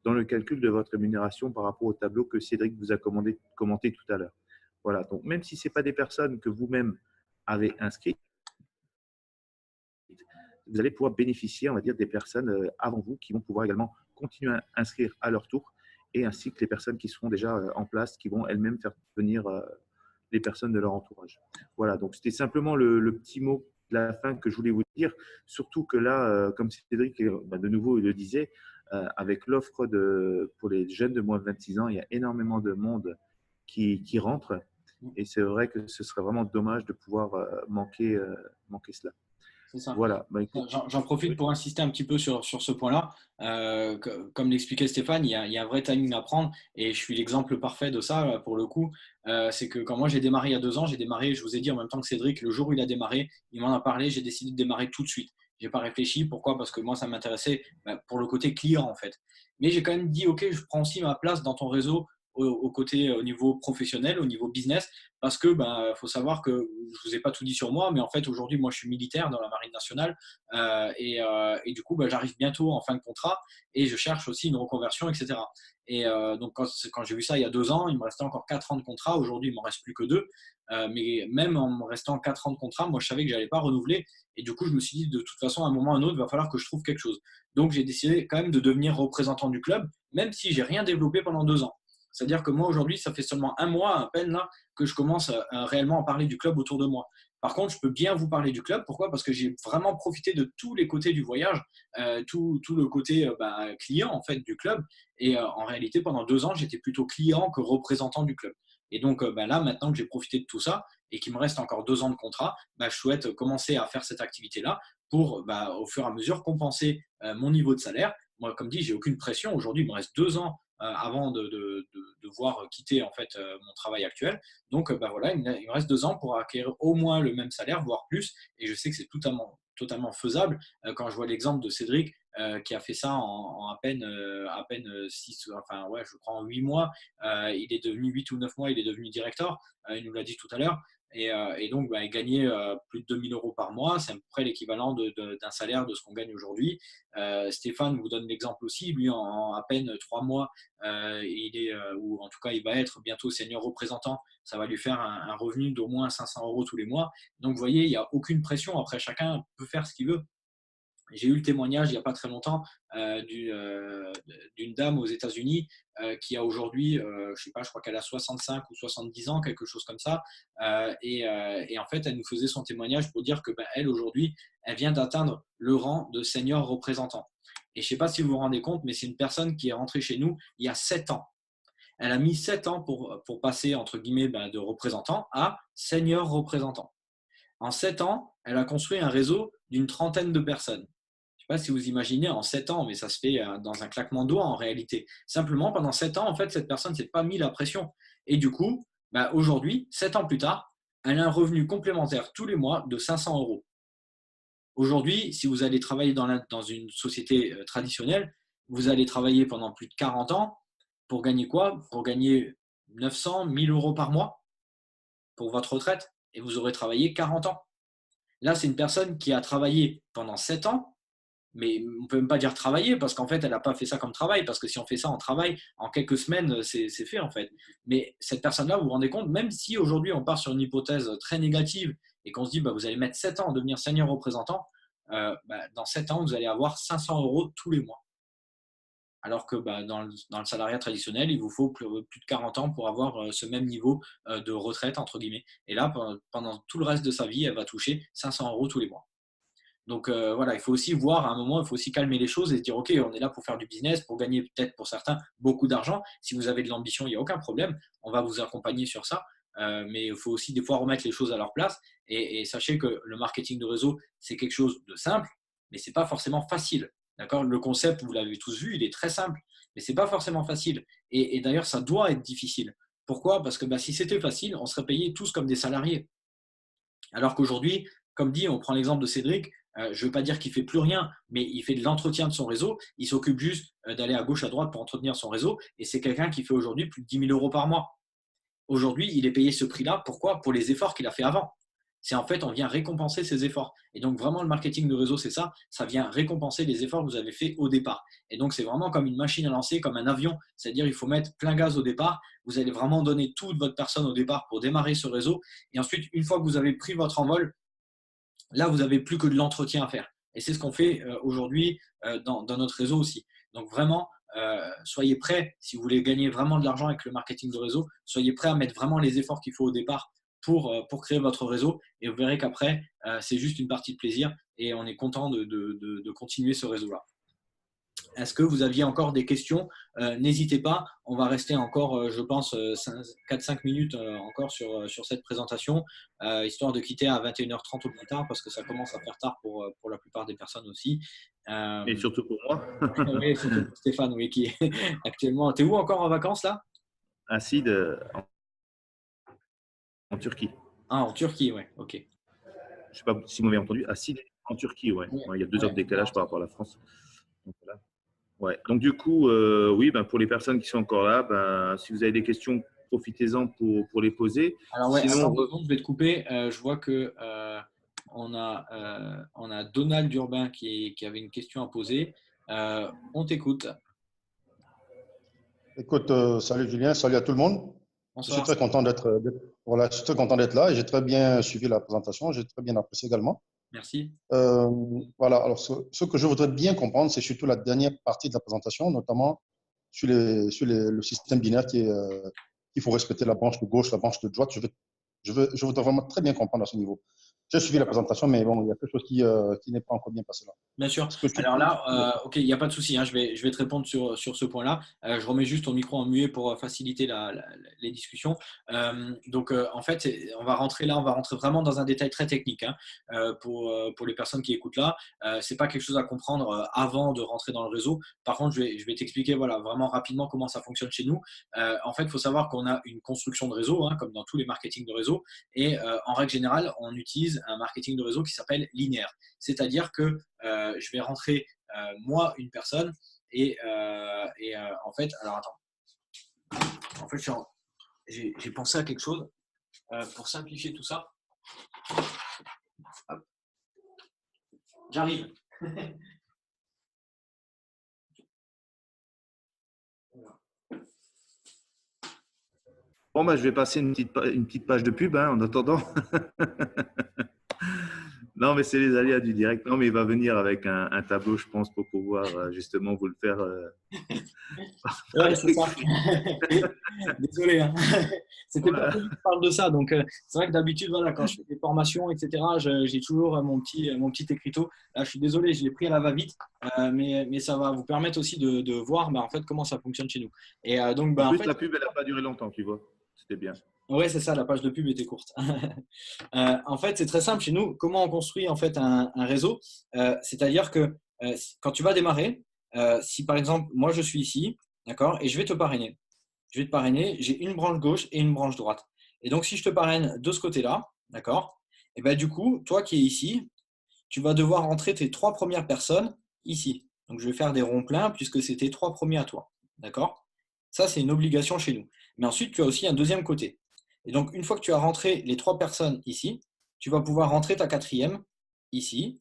Speaker 1: dans le calcul de votre rémunération par rapport au tableau que Cédric vous a commenté tout à l'heure. Voilà, donc même si ce n'est pas des personnes que vous-même avez inscrites, vous allez pouvoir bénéficier, on va dire, des personnes avant vous qui vont pouvoir également continuer à inscrire à leur tour, et ainsi que les personnes qui seront déjà en place, qui vont elles-mêmes faire venir les personnes de leur entourage. Voilà, donc c'était simplement le petit mot de la fin que je voulais vous dire, surtout que là, comme Cédric de nouveau il le disait, avec l'offre pour les jeunes de moins de 26 ans, il y a énormément de monde qui rentre, et c'est vrai que ce serait vraiment dommage de pouvoir manquer cela.
Speaker 2: c'est ça.
Speaker 1: Voilà.
Speaker 2: J'en profite pour insister un petit peu sur ce point-là. Comme l'expliquait Stéphane, il y a un vrai timing à prendre et je suis l'exemple parfait de ça pour le coup. C'est que quand moi j'ai démarré il y a 2 ans, j'ai démarré, je vous ai dit en même temps que Cédric, le jour où il a démarré, il m'en a parlé, j'ai décidé de démarrer tout de suite. Je n'ai pas réfléchi. Pourquoi? Parce que moi, ça m'intéressait pour le côté client en fait. Mais j'ai quand même dit, OK, je prends aussi ma place dans ton réseau au niveau professionnel, au niveau business, parce que faut savoir que je vous ai pas tout dit sur moi, mais en fait aujourd'hui moi je suis militaire dans la marine nationale et du coup j'arrive bientôt en fin de contrat et je cherche aussi une reconversion, etc. Et donc quand j'ai vu ça il y a 2 ans, il me restait encore 4 ans de contrat. Aujourd'hui il m'en reste plus que 2, mais même en me restant 4 ans de contrat, moi je savais que j'allais pas renouveler et du coup je me suis dit de toute façon à un moment ou à un autre il va falloir que je trouve quelque chose. Donc j'ai décidé quand même de devenir représentant du club, même si j'ai rien développé pendant 2 ans. C'est-à-dire que moi, aujourd'hui, ça fait seulement 1 mois à peine là que je commence réellement à parler du club autour de moi. Par contre, je peux bien vous parler du club. Pourquoi? Parce que j'ai vraiment profité de tous les côtés du voyage, tout le côté client en fait du club. Et en réalité, pendant 2 ans, j'étais plutôt client que représentant du club. Et donc là, maintenant que j'ai profité de tout ça et qu'il me reste encore 2 ans de contrat, je souhaite commencer à faire cette activité-là pour, au fur et à mesure, compenser mon niveau de salaire. Moi, comme dit, j'ai aucune pression. Aujourd'hui, il me reste 2 ans avant de devoir quitter en fait mon travail actuel. Donc voilà, il me reste 2 ans pour acquérir au moins le même salaire, voire plus. Et je sais que c'est totalement faisable. Quand je vois l'exemple de Cédric qui a fait ça en à peine 6, enfin ouais, je crois en 8 mois. Il est devenu 8 ou 9 mois, il est devenu directeur. Il nous l'a dit tout à l'heure. Et donc, il gagnait plus de 2 000 € par mois. C'est à peu près l'équivalent d'un salaire de ce qu'on gagne aujourd'hui. Stéphane vous donne l'exemple aussi. Lui, en à peine 3 mois, ou en tout cas, il va être bientôt senior représentant. Ça va lui faire un revenu d'au moins 500 € tous les mois. Donc, vous voyez, il n'y a aucune pression. Après, chacun peut faire ce qu'il veut. J'ai eu le témoignage il n'y a pas très longtemps d'une dame aux États-Unis qui a aujourd'hui, je ne sais pas, je crois qu'elle a 65 ou 70 ans, quelque chose comme ça. Et en fait, elle nous faisait son témoignage pour dire que elle, aujourd'hui, elle vient d'atteindre le rang de senior représentant. Et je ne sais pas si vous vous rendez compte, mais c'est une personne qui est rentrée chez nous il y a 7 ans. Elle a mis 7 ans pour passer, entre guillemets, de représentant à senior représentant. En 7 ans, elle a construit un réseau d'une trentaine de personnes. Je ne sais pas si vous imaginez en 7 ans, mais ça se fait dans un claquement de doigts en réalité. Simplement, pendant 7 ans, en fait, cette personne ne s'est pas mis la pression. Et du coup, aujourd'hui, 7 ans plus tard, elle a un revenu complémentaire tous les mois de 500 €. Aujourd'hui, si vous allez travailler dans une société traditionnelle, vous allez travailler pendant plus de 40 ans pour gagner quoi? Pour gagner 900, 1 000 € par mois pour votre retraite. Et vous aurez travaillé 40 ans. Là, c'est une personne qui a travaillé pendant 7 ans, mais on ne peut même pas dire travailler parce qu'en fait, elle n'a pas fait ça comme travail. Parce que si on fait ça en travail, en quelques semaines, c'est fait en fait. Mais cette personne-là, vous vous rendez compte, même si aujourd'hui on part sur une hypothèse très négative et qu'on se dit vous allez mettre 7 ans à devenir senior représentant, dans 7 ans, vous allez avoir 500 € tous les mois. Alors que dans le salariat traditionnel, il vous faut plus de 40 ans pour avoir ce même niveau de retraite, entre guillemets. Et là, pendant tout le reste de sa vie, elle va toucher 500 € tous les mois. Donc voilà, il faut aussi voir à un moment, il faut aussi calmer les choses et se dire ok, on est là pour faire du business, pour gagner peut-être pour certains beaucoup d'argent. Si vous avez de l'ambition, il n'y a aucun problème, on va vous accompagner sur ça. Mais il faut aussi des fois remettre les choses à leur place. Et sachez que le marketing de réseau, c'est quelque chose de simple, mais ce n'est pas forcément facile. D'accord? Le concept, vous l'avez tous vu, il est très simple, mais ce n'est pas forcément facile. Et d'ailleurs, ça doit être difficile. Pourquoi? Parce que si c'était facile, on serait payés tous comme des salariés. Alors qu'aujourd'hui, comme dit, on prend l'exemple de Cédric, je ne veux pas dire qu'il ne fait plus rien, mais il fait de l'entretien de son réseau. Il s'occupe juste d'aller à gauche, à droite pour entretenir son réseau. Et c'est quelqu'un qui fait aujourd'hui plus de 10 000 € par mois. Aujourd'hui, il est payé ce prix-là. Pourquoi? Pour les efforts qu'il a fait avant. C'est en fait, on vient récompenser ses efforts. Et donc, vraiment, le marketing de réseau, c'est ça. Ça vient récompenser les efforts que vous avez faits au départ. Et donc, c'est vraiment comme une machine à lancer, comme un avion. C'est-à-dire, il faut mettre plein gaz au départ. Vous allez vraiment donner toute votre personne au départ pour démarrer ce réseau. Et ensuite, une fois que vous avez pris votre envol, là, vous n'avez plus que de l'entretien à faire. Et c'est ce qu'on fait aujourd'hui dans notre réseau aussi. Donc, vraiment, soyez prêts, si vous voulez gagner vraiment de l'argent avec le marketing de réseau, soyez prêts à mettre vraiment les efforts qu'il faut au départ pour créer votre réseau. Et vous verrez qu'après, c'est juste une partie de plaisir et on est content de continuer ce réseau-là. Est-ce que vous aviez encore des questions? N'hésitez pas, on va rester encore, je pense, 4-5 minutes encore sur cette présentation, histoire de quitter à 21h30 au plus tard, parce que ça commence à faire tard pour la plupart des personnes aussi.
Speaker 1: Et surtout pour moi.
Speaker 2: Oui, surtout pour Stéphane, oui, qui est actuellement… Tu es où encore en vacances là?
Speaker 1: À Sid, en Turquie.
Speaker 2: Ah, en Turquie, ouais, ok.
Speaker 1: Je ne sais pas si vous m'avez entendu. À Sid, en Turquie, ouais. Il y a 2 heures de décalage par rapport à la France. Donc, voilà. Ouais. Donc du coup, oui, pour les personnes qui sont encore là, si vous avez des questions, profitez-en pour les poser.
Speaker 2: Alors ouais, sinon, attends, je vais te couper. Je vois que on a Donald Urbain qui avait une question à poser. On t'écoute.
Speaker 5: Écoute, salut Julien, salut à tout le monde.
Speaker 2: Bonsoir.
Speaker 5: Je suis très content je suis très content d'être là et j'ai très bien suivi la présentation, j'ai très bien apprécié également.
Speaker 2: Merci.
Speaker 5: Voilà, alors ce que je voudrais bien comprendre, c'est surtout la dernière partie de la présentation, notamment sur le système binaire qu'il faut respecter la branche de gauche, la branche de droite. Je voudrais vraiment très bien comprendre à ce niveau. J'ai suivi la présentation, mais bon, il y a quelque chose qui n'est pas encore bien passé là.
Speaker 2: Bien sûr. Alors là, ok, il n'y a pas de souci, hein, je vais te répondre sur ce point-là. Je remets juste ton micro en muet pour faciliter les discussions. Donc, en fait, on va rentrer vraiment dans un détail très technique hein, pour les personnes qui écoutent là. Ce n'est pas quelque chose à comprendre avant de rentrer dans le réseau. Par contre, je vais t'expliquer voilà, vraiment rapidement comment ça fonctionne chez nous. En fait, il faut savoir qu'on a une construction de réseau, hein, comme dans tous les marketing de réseau. Et en règle générale, on utilise un marketing de réseau qui s'appelle linéaire. C'est-à-dire que je vais rentrer moi, une personne. Et en fait, alors attends. En fait, j'ai pensé à quelque chose pour simplifier tout ça. Hop. J'arrive.
Speaker 1: Bon, bah, je vais passer une petite page de pub en attendant. Non, mais c'est les aléas du direct. Non, mais il va venir avec un tableau, je pense, pour pouvoir justement vous le faire.
Speaker 2: Ouais, c'est ça. Désolé, hein. C'était pas
Speaker 1: Voilà.
Speaker 2: prévu que je parle de ça. Donc, c'est vrai que d'habitude, voilà, quand je fais des formations, etc., j'ai toujours mon petit écriteau. Là, je suis désolé, je l'ai pris à la va-vite, mais ça va vous permettre aussi de voir en fait, comment ça fonctionne chez nous. Et donc,
Speaker 1: En
Speaker 2: en
Speaker 1: plus,
Speaker 2: fait,
Speaker 1: la pub, elle n'a pas duré longtemps, tu vois. C'était bien.
Speaker 2: ouais, c'est ça, la page de pub était courte. En fait, c'est très simple chez nous. Comment on construit en fait un réseau? C'est-à-dire que quand tu vas démarrer, si par exemple, moi je suis ici, d'accord, et je vais te parrainer. Je vais te parrainer, j'ai une branche gauche et une branche droite. Et donc, si je te parraine de ce côté-là, d'accord, et ben du coup, toi qui es ici, tu vas devoir rentrer tes 3 premières personnes ici. Donc, je vais faire des ronds pleins puisque c'est tes 3 premiers à toi. D'accord? Ça, c'est une obligation chez nous. Mais ensuite, tu as aussi un deuxième côté. Et donc, une fois que tu as rentré les 3 personnes ici, tu vas pouvoir rentrer ta 4e ici,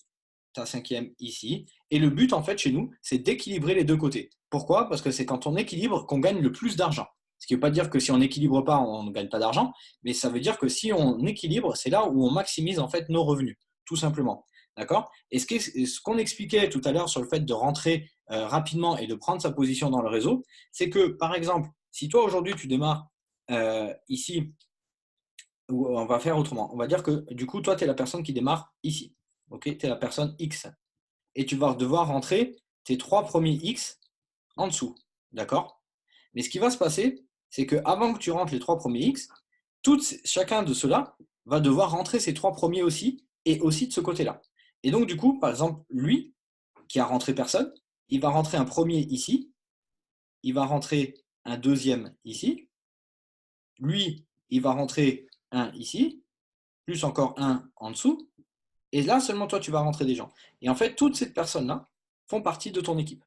Speaker 2: ta 5e ici. Et le but, en fait, chez nous, c'est d'équilibrer les deux côtés. Pourquoi? Parce que c'est quand on équilibre qu'on gagne le plus d'argent. Ce qui ne veut pas dire que si on n'équilibre pas, on ne gagne pas d'argent, mais ça veut dire que si on équilibre, c'est là où on maximise en fait nos revenus, tout simplement. D'accord? Et ce qu'on expliquait tout à l'heure sur le fait de rentrer rapidement et de prendre sa position dans le réseau, c'est que, par exemple, si toi aujourd'hui tu démarres ici, on va faire autrement. On va dire que du coup, toi, tu es la personne qui démarre ici. Okay, tu es la personne X. Et tu vas devoir rentrer tes 3 premiers X en dessous. D'accord? Mais ce qui va se passer, c'est qu'avant que tu rentres les 3 premiers X, chacun de ceux-là va devoir rentrer ses 3 premiers aussi, et aussi de ce côté-là. Et donc, du coup, par exemple, lui, qui a rentré personne, il va rentrer un premier ici, il va rentrer un deuxième ici, lui, il va rentrer un ici, plus encore un en dessous, et là seulement toi, tu vas rentrer des gens. Et en fait, toutes ces personnes-là font partie de ton équipe.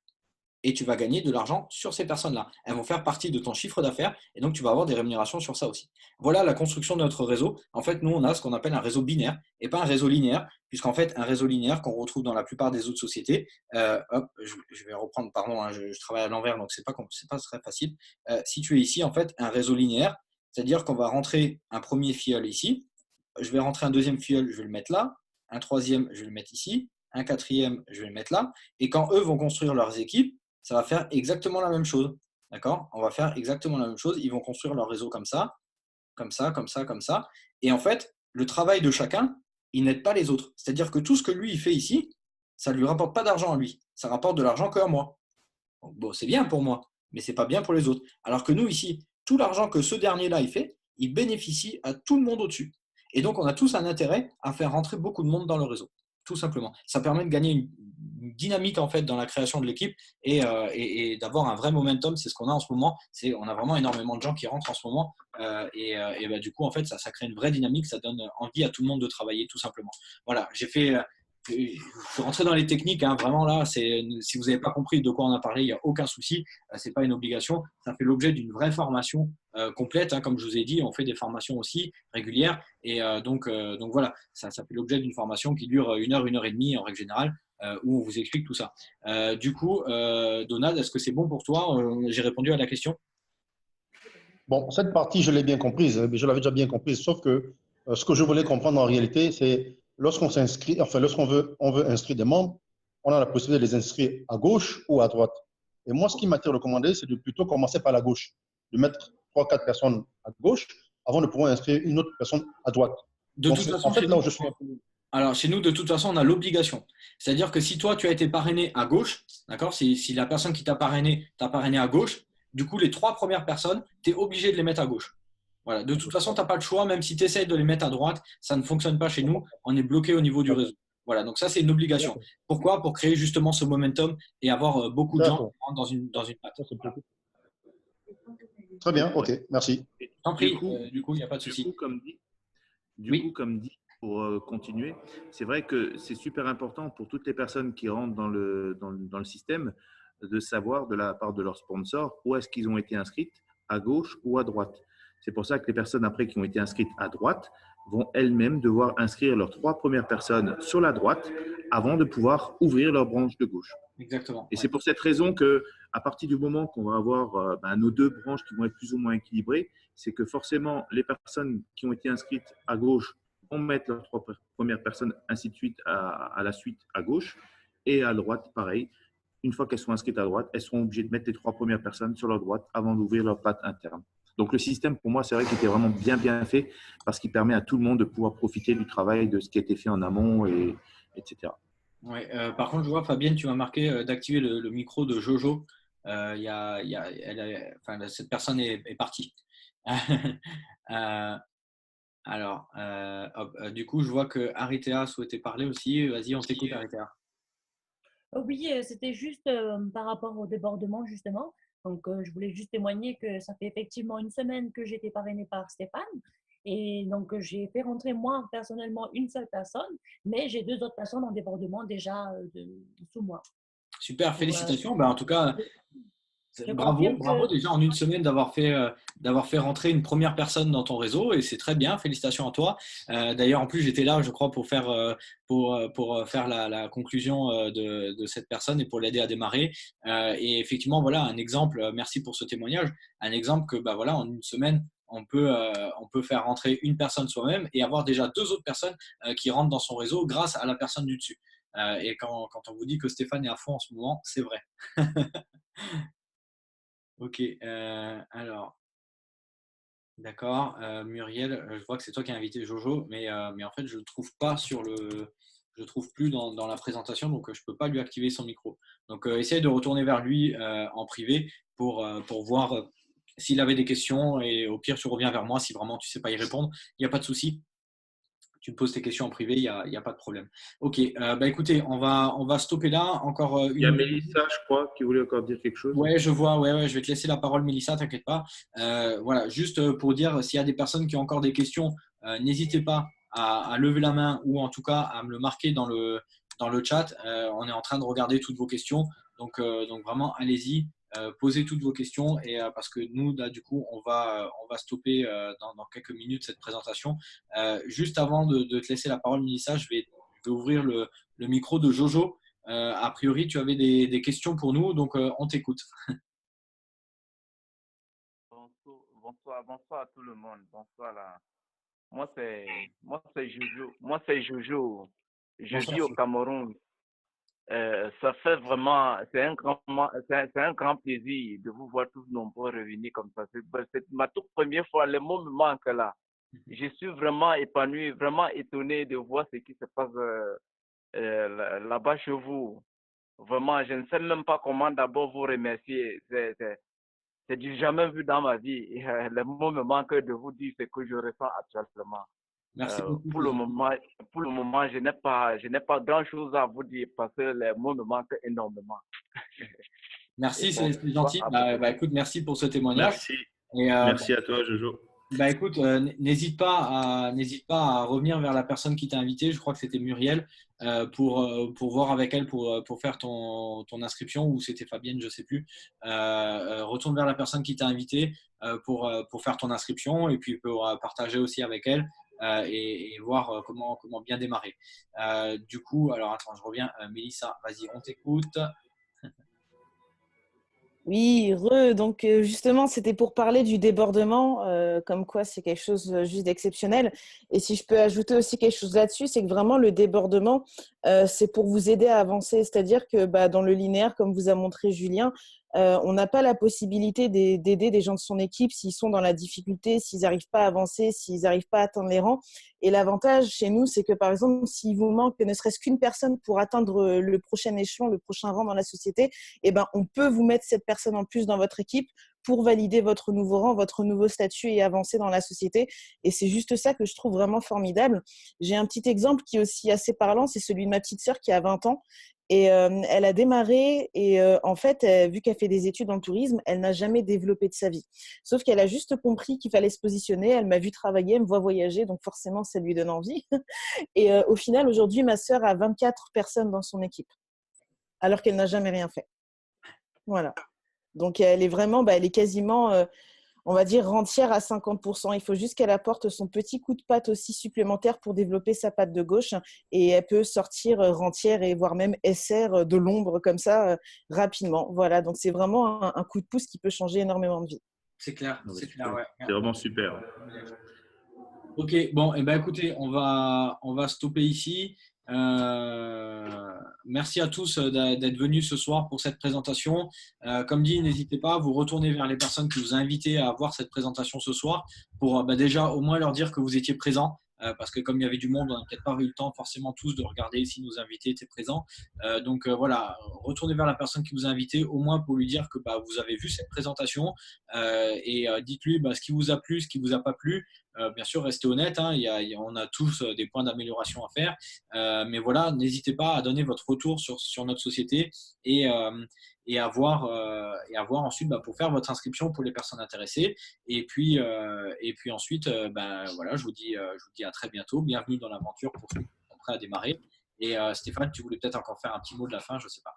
Speaker 2: Et tu vas gagner de l'argent sur ces personnes-là. Elles vont faire partie de ton chiffre d'affaires et donc tu vas avoir des rémunérations sur ça aussi. Voilà la construction de notre réseau. En fait, nous, on a ce qu'on appelle un réseau binaire et pas un réseau linéaire, puisqu'en fait, un réseau linéaire qu'on retrouve dans la plupart des autres sociétés, hop, je vais reprendre, pardon, hein, je travaille à l'envers, donc c'est pas très facile. Si tu es ici, en fait, un réseau linéaire, c'est-à-dire qu'on va rentrer un premier filleul ici, je vais rentrer un deuxième filleul, je vais le mettre là, un troisième, je vais le mettre ici, un quatrième, je vais le mettre là, et quand eux vont construire leurs équipes, ça va faire exactement la même chose. D'accord? On va faire exactement la même chose. Ils vont construire leur réseau comme ça, comme ça, comme ça, comme ça. Et en fait, le travail de chacun, il n'aide pas les autres. C'est-à-dire que tout ce que lui, il fait ici, ça ne lui rapporte pas d'argent à lui. Ça rapporte de l'argent qu'à moi. Donc, bon, c'est bien pour moi, mais ce n'est pas bien pour les autres. Alors que nous, ici, tout l'argent que ce dernier-là, il fait, il bénéficie à tout le monde au-dessus. Et donc, on a tous un intérêt à faire rentrer beaucoup de monde dans le réseau, tout simplement. Ça permet de gagner une dynamique en fait dans la création de l'équipe et d'avoir un vrai momentum. C'est ce qu'on a en ce moment. On a vraiment énormément de gens qui rentrent en ce moment du coup en fait ça crée une vraie dynamique, ça donne envie à tout le monde de travailler tout simplement. Voilà, je suis rentré dans les techniques, hein, vraiment là, si vous n'avez pas compris de quoi on a parlé, il n'y a aucun souci, c'est pas une obligation, ça fait l'objet d'une vraie formation complète, hein, comme je vous ai dit, on fait des formations aussi régulières et donc voilà, ça fait l'objet d'une formation qui dure 1 heure, 1 heure et demie en règle générale, où on vous explique tout ça. Du coup, Donald, est-ce que c'est bon pour toi? J'ai répondu à la question.
Speaker 5: Bon, cette partie, je l'ai bien comprise, je l'avais déjà bien comprise, sauf que ce que je voulais comprendre en réalité, c'est lorsqu'on s'inscrit, enfin, on veut inscrire des membres, on a la possibilité de les inscrire à gauche ou à droite. Et moi, ce qui m'a été recommandé, c'est de plutôt commencer par la gauche, de mettre 3, 4 personnes à gauche avant de pouvoir inscrire une autre personne à droite.
Speaker 2: De
Speaker 5: Donc,
Speaker 2: toute façon,
Speaker 5: en fait, là où je suis.
Speaker 2: alors, chez nous, de toute façon, on a l'obligation. C'est-à-dire que si toi, tu as été parrainé à gauche, d'accord, si la personne qui t'a parrainé à gauche, du coup, les 3 premières personnes, tu es obligé de les mettre à gauche. Voilà. De toute façon, tu n'as pas le choix, même si tu essayes de les mettre à droite, ça ne fonctionne pas chez nous. On est bloqué au niveau du réseau. Voilà, donc ça, c'est une obligation. Pourquoi? Pour créer justement ce momentum et avoir beaucoup de gens qui rentrent dans une patte.
Speaker 5: Très bien, ok, merci.
Speaker 2: Tant pis, du coup, il n'y a pas de souci.
Speaker 1: Du coup, comme dit, pour continuer, c'est vrai que c'est super important pour toutes les personnes qui rentrent dans le système de savoir de la part de leur sponsor où est-ce qu'ils ont été inscrits, à gauche ou à droite. C'est pour ça que les personnes après qui ont été inscrites à droite vont elles-mêmes devoir inscrire leurs 3 premières personnes sur la droite avant de pouvoir ouvrir leur branche de gauche.
Speaker 2: Exactement.
Speaker 1: Et c'est pour cette raison que, à partir du moment qu'on va avoir nos 2 branches qui vont être plus ou moins équilibrées, c'est que forcément les personnes qui ont été inscrites à gauche vont mettre leurs 3 premières personnes, ainsi de suite, à la suite à gauche, et à droite, pareil. Une fois qu'elles sont inscrites à droite, elles seront obligées de mettre les 3 premières personnes sur leur droite avant d'ouvrir leur patte interne. Donc le système, pour moi, c'est vrai qu'il était vraiment bien fait parce qu'il permet à tout le monde de pouvoir profiter du travail, de ce qui a été fait en amont, etc.
Speaker 2: Ouais, par contre, je vois, Fabienne, tu m'as marqué d'activer le micro de Jojo. Cette personne est partie. Du coup, je vois que Aritea souhaitait parler aussi. Vas-y, on t'écoute, Aritea.
Speaker 6: Oui, c'était juste par rapport au débordement, justement. Donc, je voulais juste témoigner que ça fait effectivement une semaine que j'ai été parrainée par Stéphane. Et donc, j'ai fait rentrer moi, personnellement, une seule personne, mais j'ai 2 autres personnes en débordement déjà sous moi.
Speaker 2: Super, félicitations. En tout cas,
Speaker 6: je
Speaker 2: bravo
Speaker 6: confirme que
Speaker 2: déjà en une semaine d'avoir fait rentrer une première personne dans ton réseau et c'est très bien. Félicitations à toi. D'ailleurs, en plus, j'étais là, je crois, pour faire la conclusion de cette personne et pour l'aider à démarrer. Et effectivement, voilà un exemple. Merci pour ce témoignage. Un exemple que, voilà, en une semaine, on peut faire rentrer une personne soi-même et avoir déjà 2 autres personnes qui rentrent dans son réseau grâce à la personne du dessus. Et quand on vous dit que Stéphane est à fond en ce moment, c'est vrai. Ok, alors, d'accord. Muriel, je vois que c'est toi qui as invité Jojo, mais en fait, je ne le trouve pas je trouve plus dans la présentation, donc je ne peux pas lui activer son micro. Donc, essaye de retourner vers lui en privé pour voir s'il avait des questions et au pire, tu reviens vers moi si vraiment tu ne sais pas y répondre. Il n'y a pas de souci. Tu me poses tes questions en privé, il n'y a pas de problème. Ok, écoutez, on va stopper là. Encore
Speaker 1: Il y a Mélissa, je crois, qui voulait encore dire quelque chose.
Speaker 2: Ouais, je vois. Ouais, je vais te laisser la parole, Mélissa, t'inquiète pas. Voilà, juste pour dire, s'il y a des personnes qui ont encore des questions, n'hésitez pas à lever la main ou en tout cas à me le marquer dans le chat. On est en train de regarder toutes vos questions. Donc vraiment, allez-y, posez toutes vos questions et parce que nous, là, du coup, on va stopper dans quelques minutes cette présentation. Juste avant de te laisser la parole, Mélissa, je vais ouvrir le micro de Jojo. A priori, tu avais des questions pour nous, donc on t'écoute.
Speaker 7: Bonsoir à tout le monde. Bonsoir là. Moi c'est Jojo. Moi c'est Jojo. Je
Speaker 2: Bonsoir,
Speaker 7: vis au
Speaker 2: monsieur.
Speaker 7: Cameroun. Ça fait vraiment, c'est un grand plaisir de vous voir tous nombreux revenir comme ça. C'est ma toute première fois. Les mots me manquent là. Je suis vraiment épanoui, vraiment étonné de voir ce qui se passe là-bas chez vous. Vraiment, je ne sais même pas comment d'abord vous remercier. C'est du jamais vu dans ma vie. Les mots me manquent de vous dire ce que je ressens actuellement.
Speaker 2: Merci beaucoup.
Speaker 7: Pour le moment, je n'ai pas grand-chose à vous dire parce que les mots me manquent énormément.
Speaker 2: Merci, c'est gentil. Écoute, merci pour ce témoignage.
Speaker 1: Merci.
Speaker 2: Et,
Speaker 1: Merci à toi, Jojo.
Speaker 2: Écoute, n'hésite pas à revenir vers la personne qui t'a invité. Je crois que c'était Muriel pour voir avec elle pour faire ton inscription ou c'était Fabienne, je sais plus. Retourne vers la personne qui t'a invité pour faire ton inscription et puis pour partager aussi avec elle et voir comment bien démarrer. Du coup, alors attends, je reviens. Mélissa, vas-y, on t'écoute.
Speaker 4: Oui, donc justement, c'était pour parler du débordement, comme quoi c'est quelque chose juste d'exceptionnel. Et si je peux ajouter aussi quelque chose là-dessus, c'est que vraiment le débordement, c'est pour vous aider à avancer. C'est-à-dire que dans le linéaire, comme vous a montré Julien, on n'a pas la possibilité d'aider des gens de son équipe s'ils sont dans la difficulté, s'ils n'arrivent pas à avancer, s'ils n'arrivent pas à atteindre les rangs. Et l'avantage chez nous, c'est que par exemple, s'il vous manque ne serait-ce qu'une personne pour atteindre le prochain échelon, le prochain rang dans la société, on peut vous mettre cette personne en plus dans votre équipe pour valider votre nouveau rang, votre nouveau statut et avancer dans la société. Et c'est juste ça que je trouve vraiment formidable. J'ai un petit exemple qui est aussi assez parlant, c'est celui de ma petite sœur qui a 20 ans. Et elle a démarré et en fait, vu qu'elle fait des études en tourisme, elle n'a jamais développé de sa vie. Sauf qu'elle a juste compris qu'il fallait se positionner. Elle m'a vu travailler, elle me voit voyager, donc forcément, ça lui donne envie. Et au final, aujourd'hui, ma sœur a 24 personnes dans son équipe, alors qu'elle n'a jamais rien fait. Voilà. Donc, elle est vraiment, elle est quasiment, on va dire, rentière à 50%. Il faut juste qu'elle apporte son petit coup de patte aussi supplémentaire pour développer sa patte de gauche. Et elle peut sortir rentière et voire même SR de l'ombre comme ça rapidement. Voilà, donc c'est vraiment un coup de pouce qui peut changer énormément de vie.
Speaker 2: C'est clair, c'est clair, ouais.
Speaker 1: C'est vraiment super.
Speaker 2: Ok, bon, et écoutez, on va stopper ici. Merci à tous d'être venus ce soir pour cette présentation. Comme dit, n'hésitez pas à vous retourner vers les personnes qui vous ont invité à voir cette présentation ce soir pour déjà au moins leur dire que vous étiez présents. Parce que comme il y avait du monde, on n'a peut-être pas eu le temps forcément tous de regarder si nos invités étaient présents. Donc voilà, retournez vers la personne qui vous a invité, au moins pour lui dire que vous avez vu cette présentation et dites-lui ce qui vous a plu, ce qui vous a pas plu. Bien sûr, restez honnête, hein, on a tous des points d'amélioration à faire. Mais voilà, n'hésitez pas à donner votre retour sur notre société et à voir ensuite pour faire votre inscription pour les personnes intéressées. Et puis ensuite, voilà, je vous dis à très bientôt. Bienvenue dans l'aventure pour ceux qui sont prêts à démarrer. Et Stéphane, tu voulais peut-être encore faire un petit mot de la fin, je ne sais pas.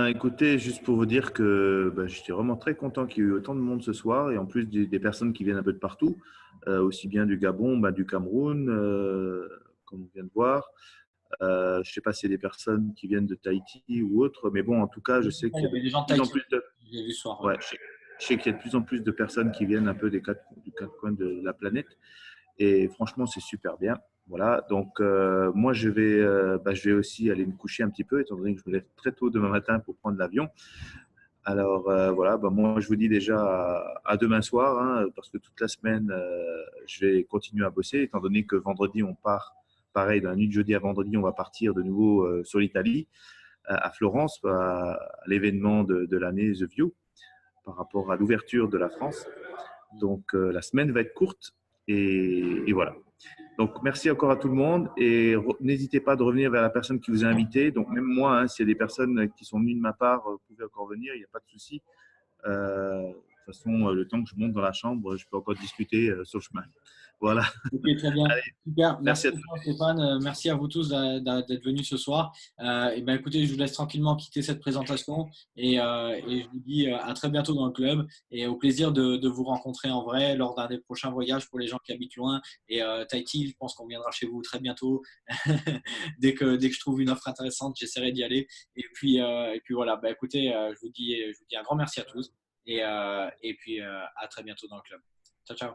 Speaker 1: Écoutez, juste pour vous dire que j'étais vraiment très content qu'il y ait eu autant de monde ce soir et en plus des personnes qui viennent un peu de partout, aussi bien du Gabon, du Cameroun, comme on vient de voir. Je ne sais pas s'il y a des personnes qui viennent de Tahiti ou autre, mais bon, en tout cas, je sais qu'il y a
Speaker 2: des gens de
Speaker 1: plus en
Speaker 2: Tahiti.
Speaker 1: plus de…
Speaker 2: J'ai vu ce soir.
Speaker 1: Ouais, je sais qu'il y a de plus en plus de personnes qui viennent un peu des quatre coins de la planète. Et franchement, c'est super bien. Voilà, donc moi, je vais aussi aller me coucher un petit peu, étant donné que je me lève très tôt demain matin pour prendre l'avion. Alors voilà, moi, je vous dis déjà à demain soir, hein, parce que toute la semaine, je vais continuer à bosser, étant donné que vendredi, on part, pareil, dans la nuit de jeudi à vendredi, on va partir de nouveau sur l'Italie, à Florence, à l'événement de l'année The View, par rapport à l'ouverture de la France. Donc la semaine va être courte et voilà. Donc merci encore à tout le monde et n'hésitez pas de revenir vers la personne qui vous a invité. Donc même moi, hein, s'il y a des personnes qui sont venues de ma part, vous pouvez encore venir, il n'y a pas de souci. De toute façon, le temps que je monte dans la chambre, je peux encore discuter sur le chemin. Voilà.
Speaker 2: Ok, très bien.
Speaker 1: Allez,
Speaker 2: super. Merci
Speaker 1: à tous.
Speaker 2: Stéphane. Merci à vous tous d'être venus ce soir. Écoutez, je vous laisse tranquillement quitter cette présentation et je vous dis à très bientôt dans le club et au plaisir de vous rencontrer en vrai lors d'un des prochains voyages pour les gens qui habitent loin. Et Tahiti, je pense qu'on viendra chez vous très bientôt. dès que je trouve une offre intéressante, j'essaierai d'y aller. Et puis voilà, écoutez, je vous dis un grand merci à tous et puis à très bientôt dans le club. Ciao, ciao.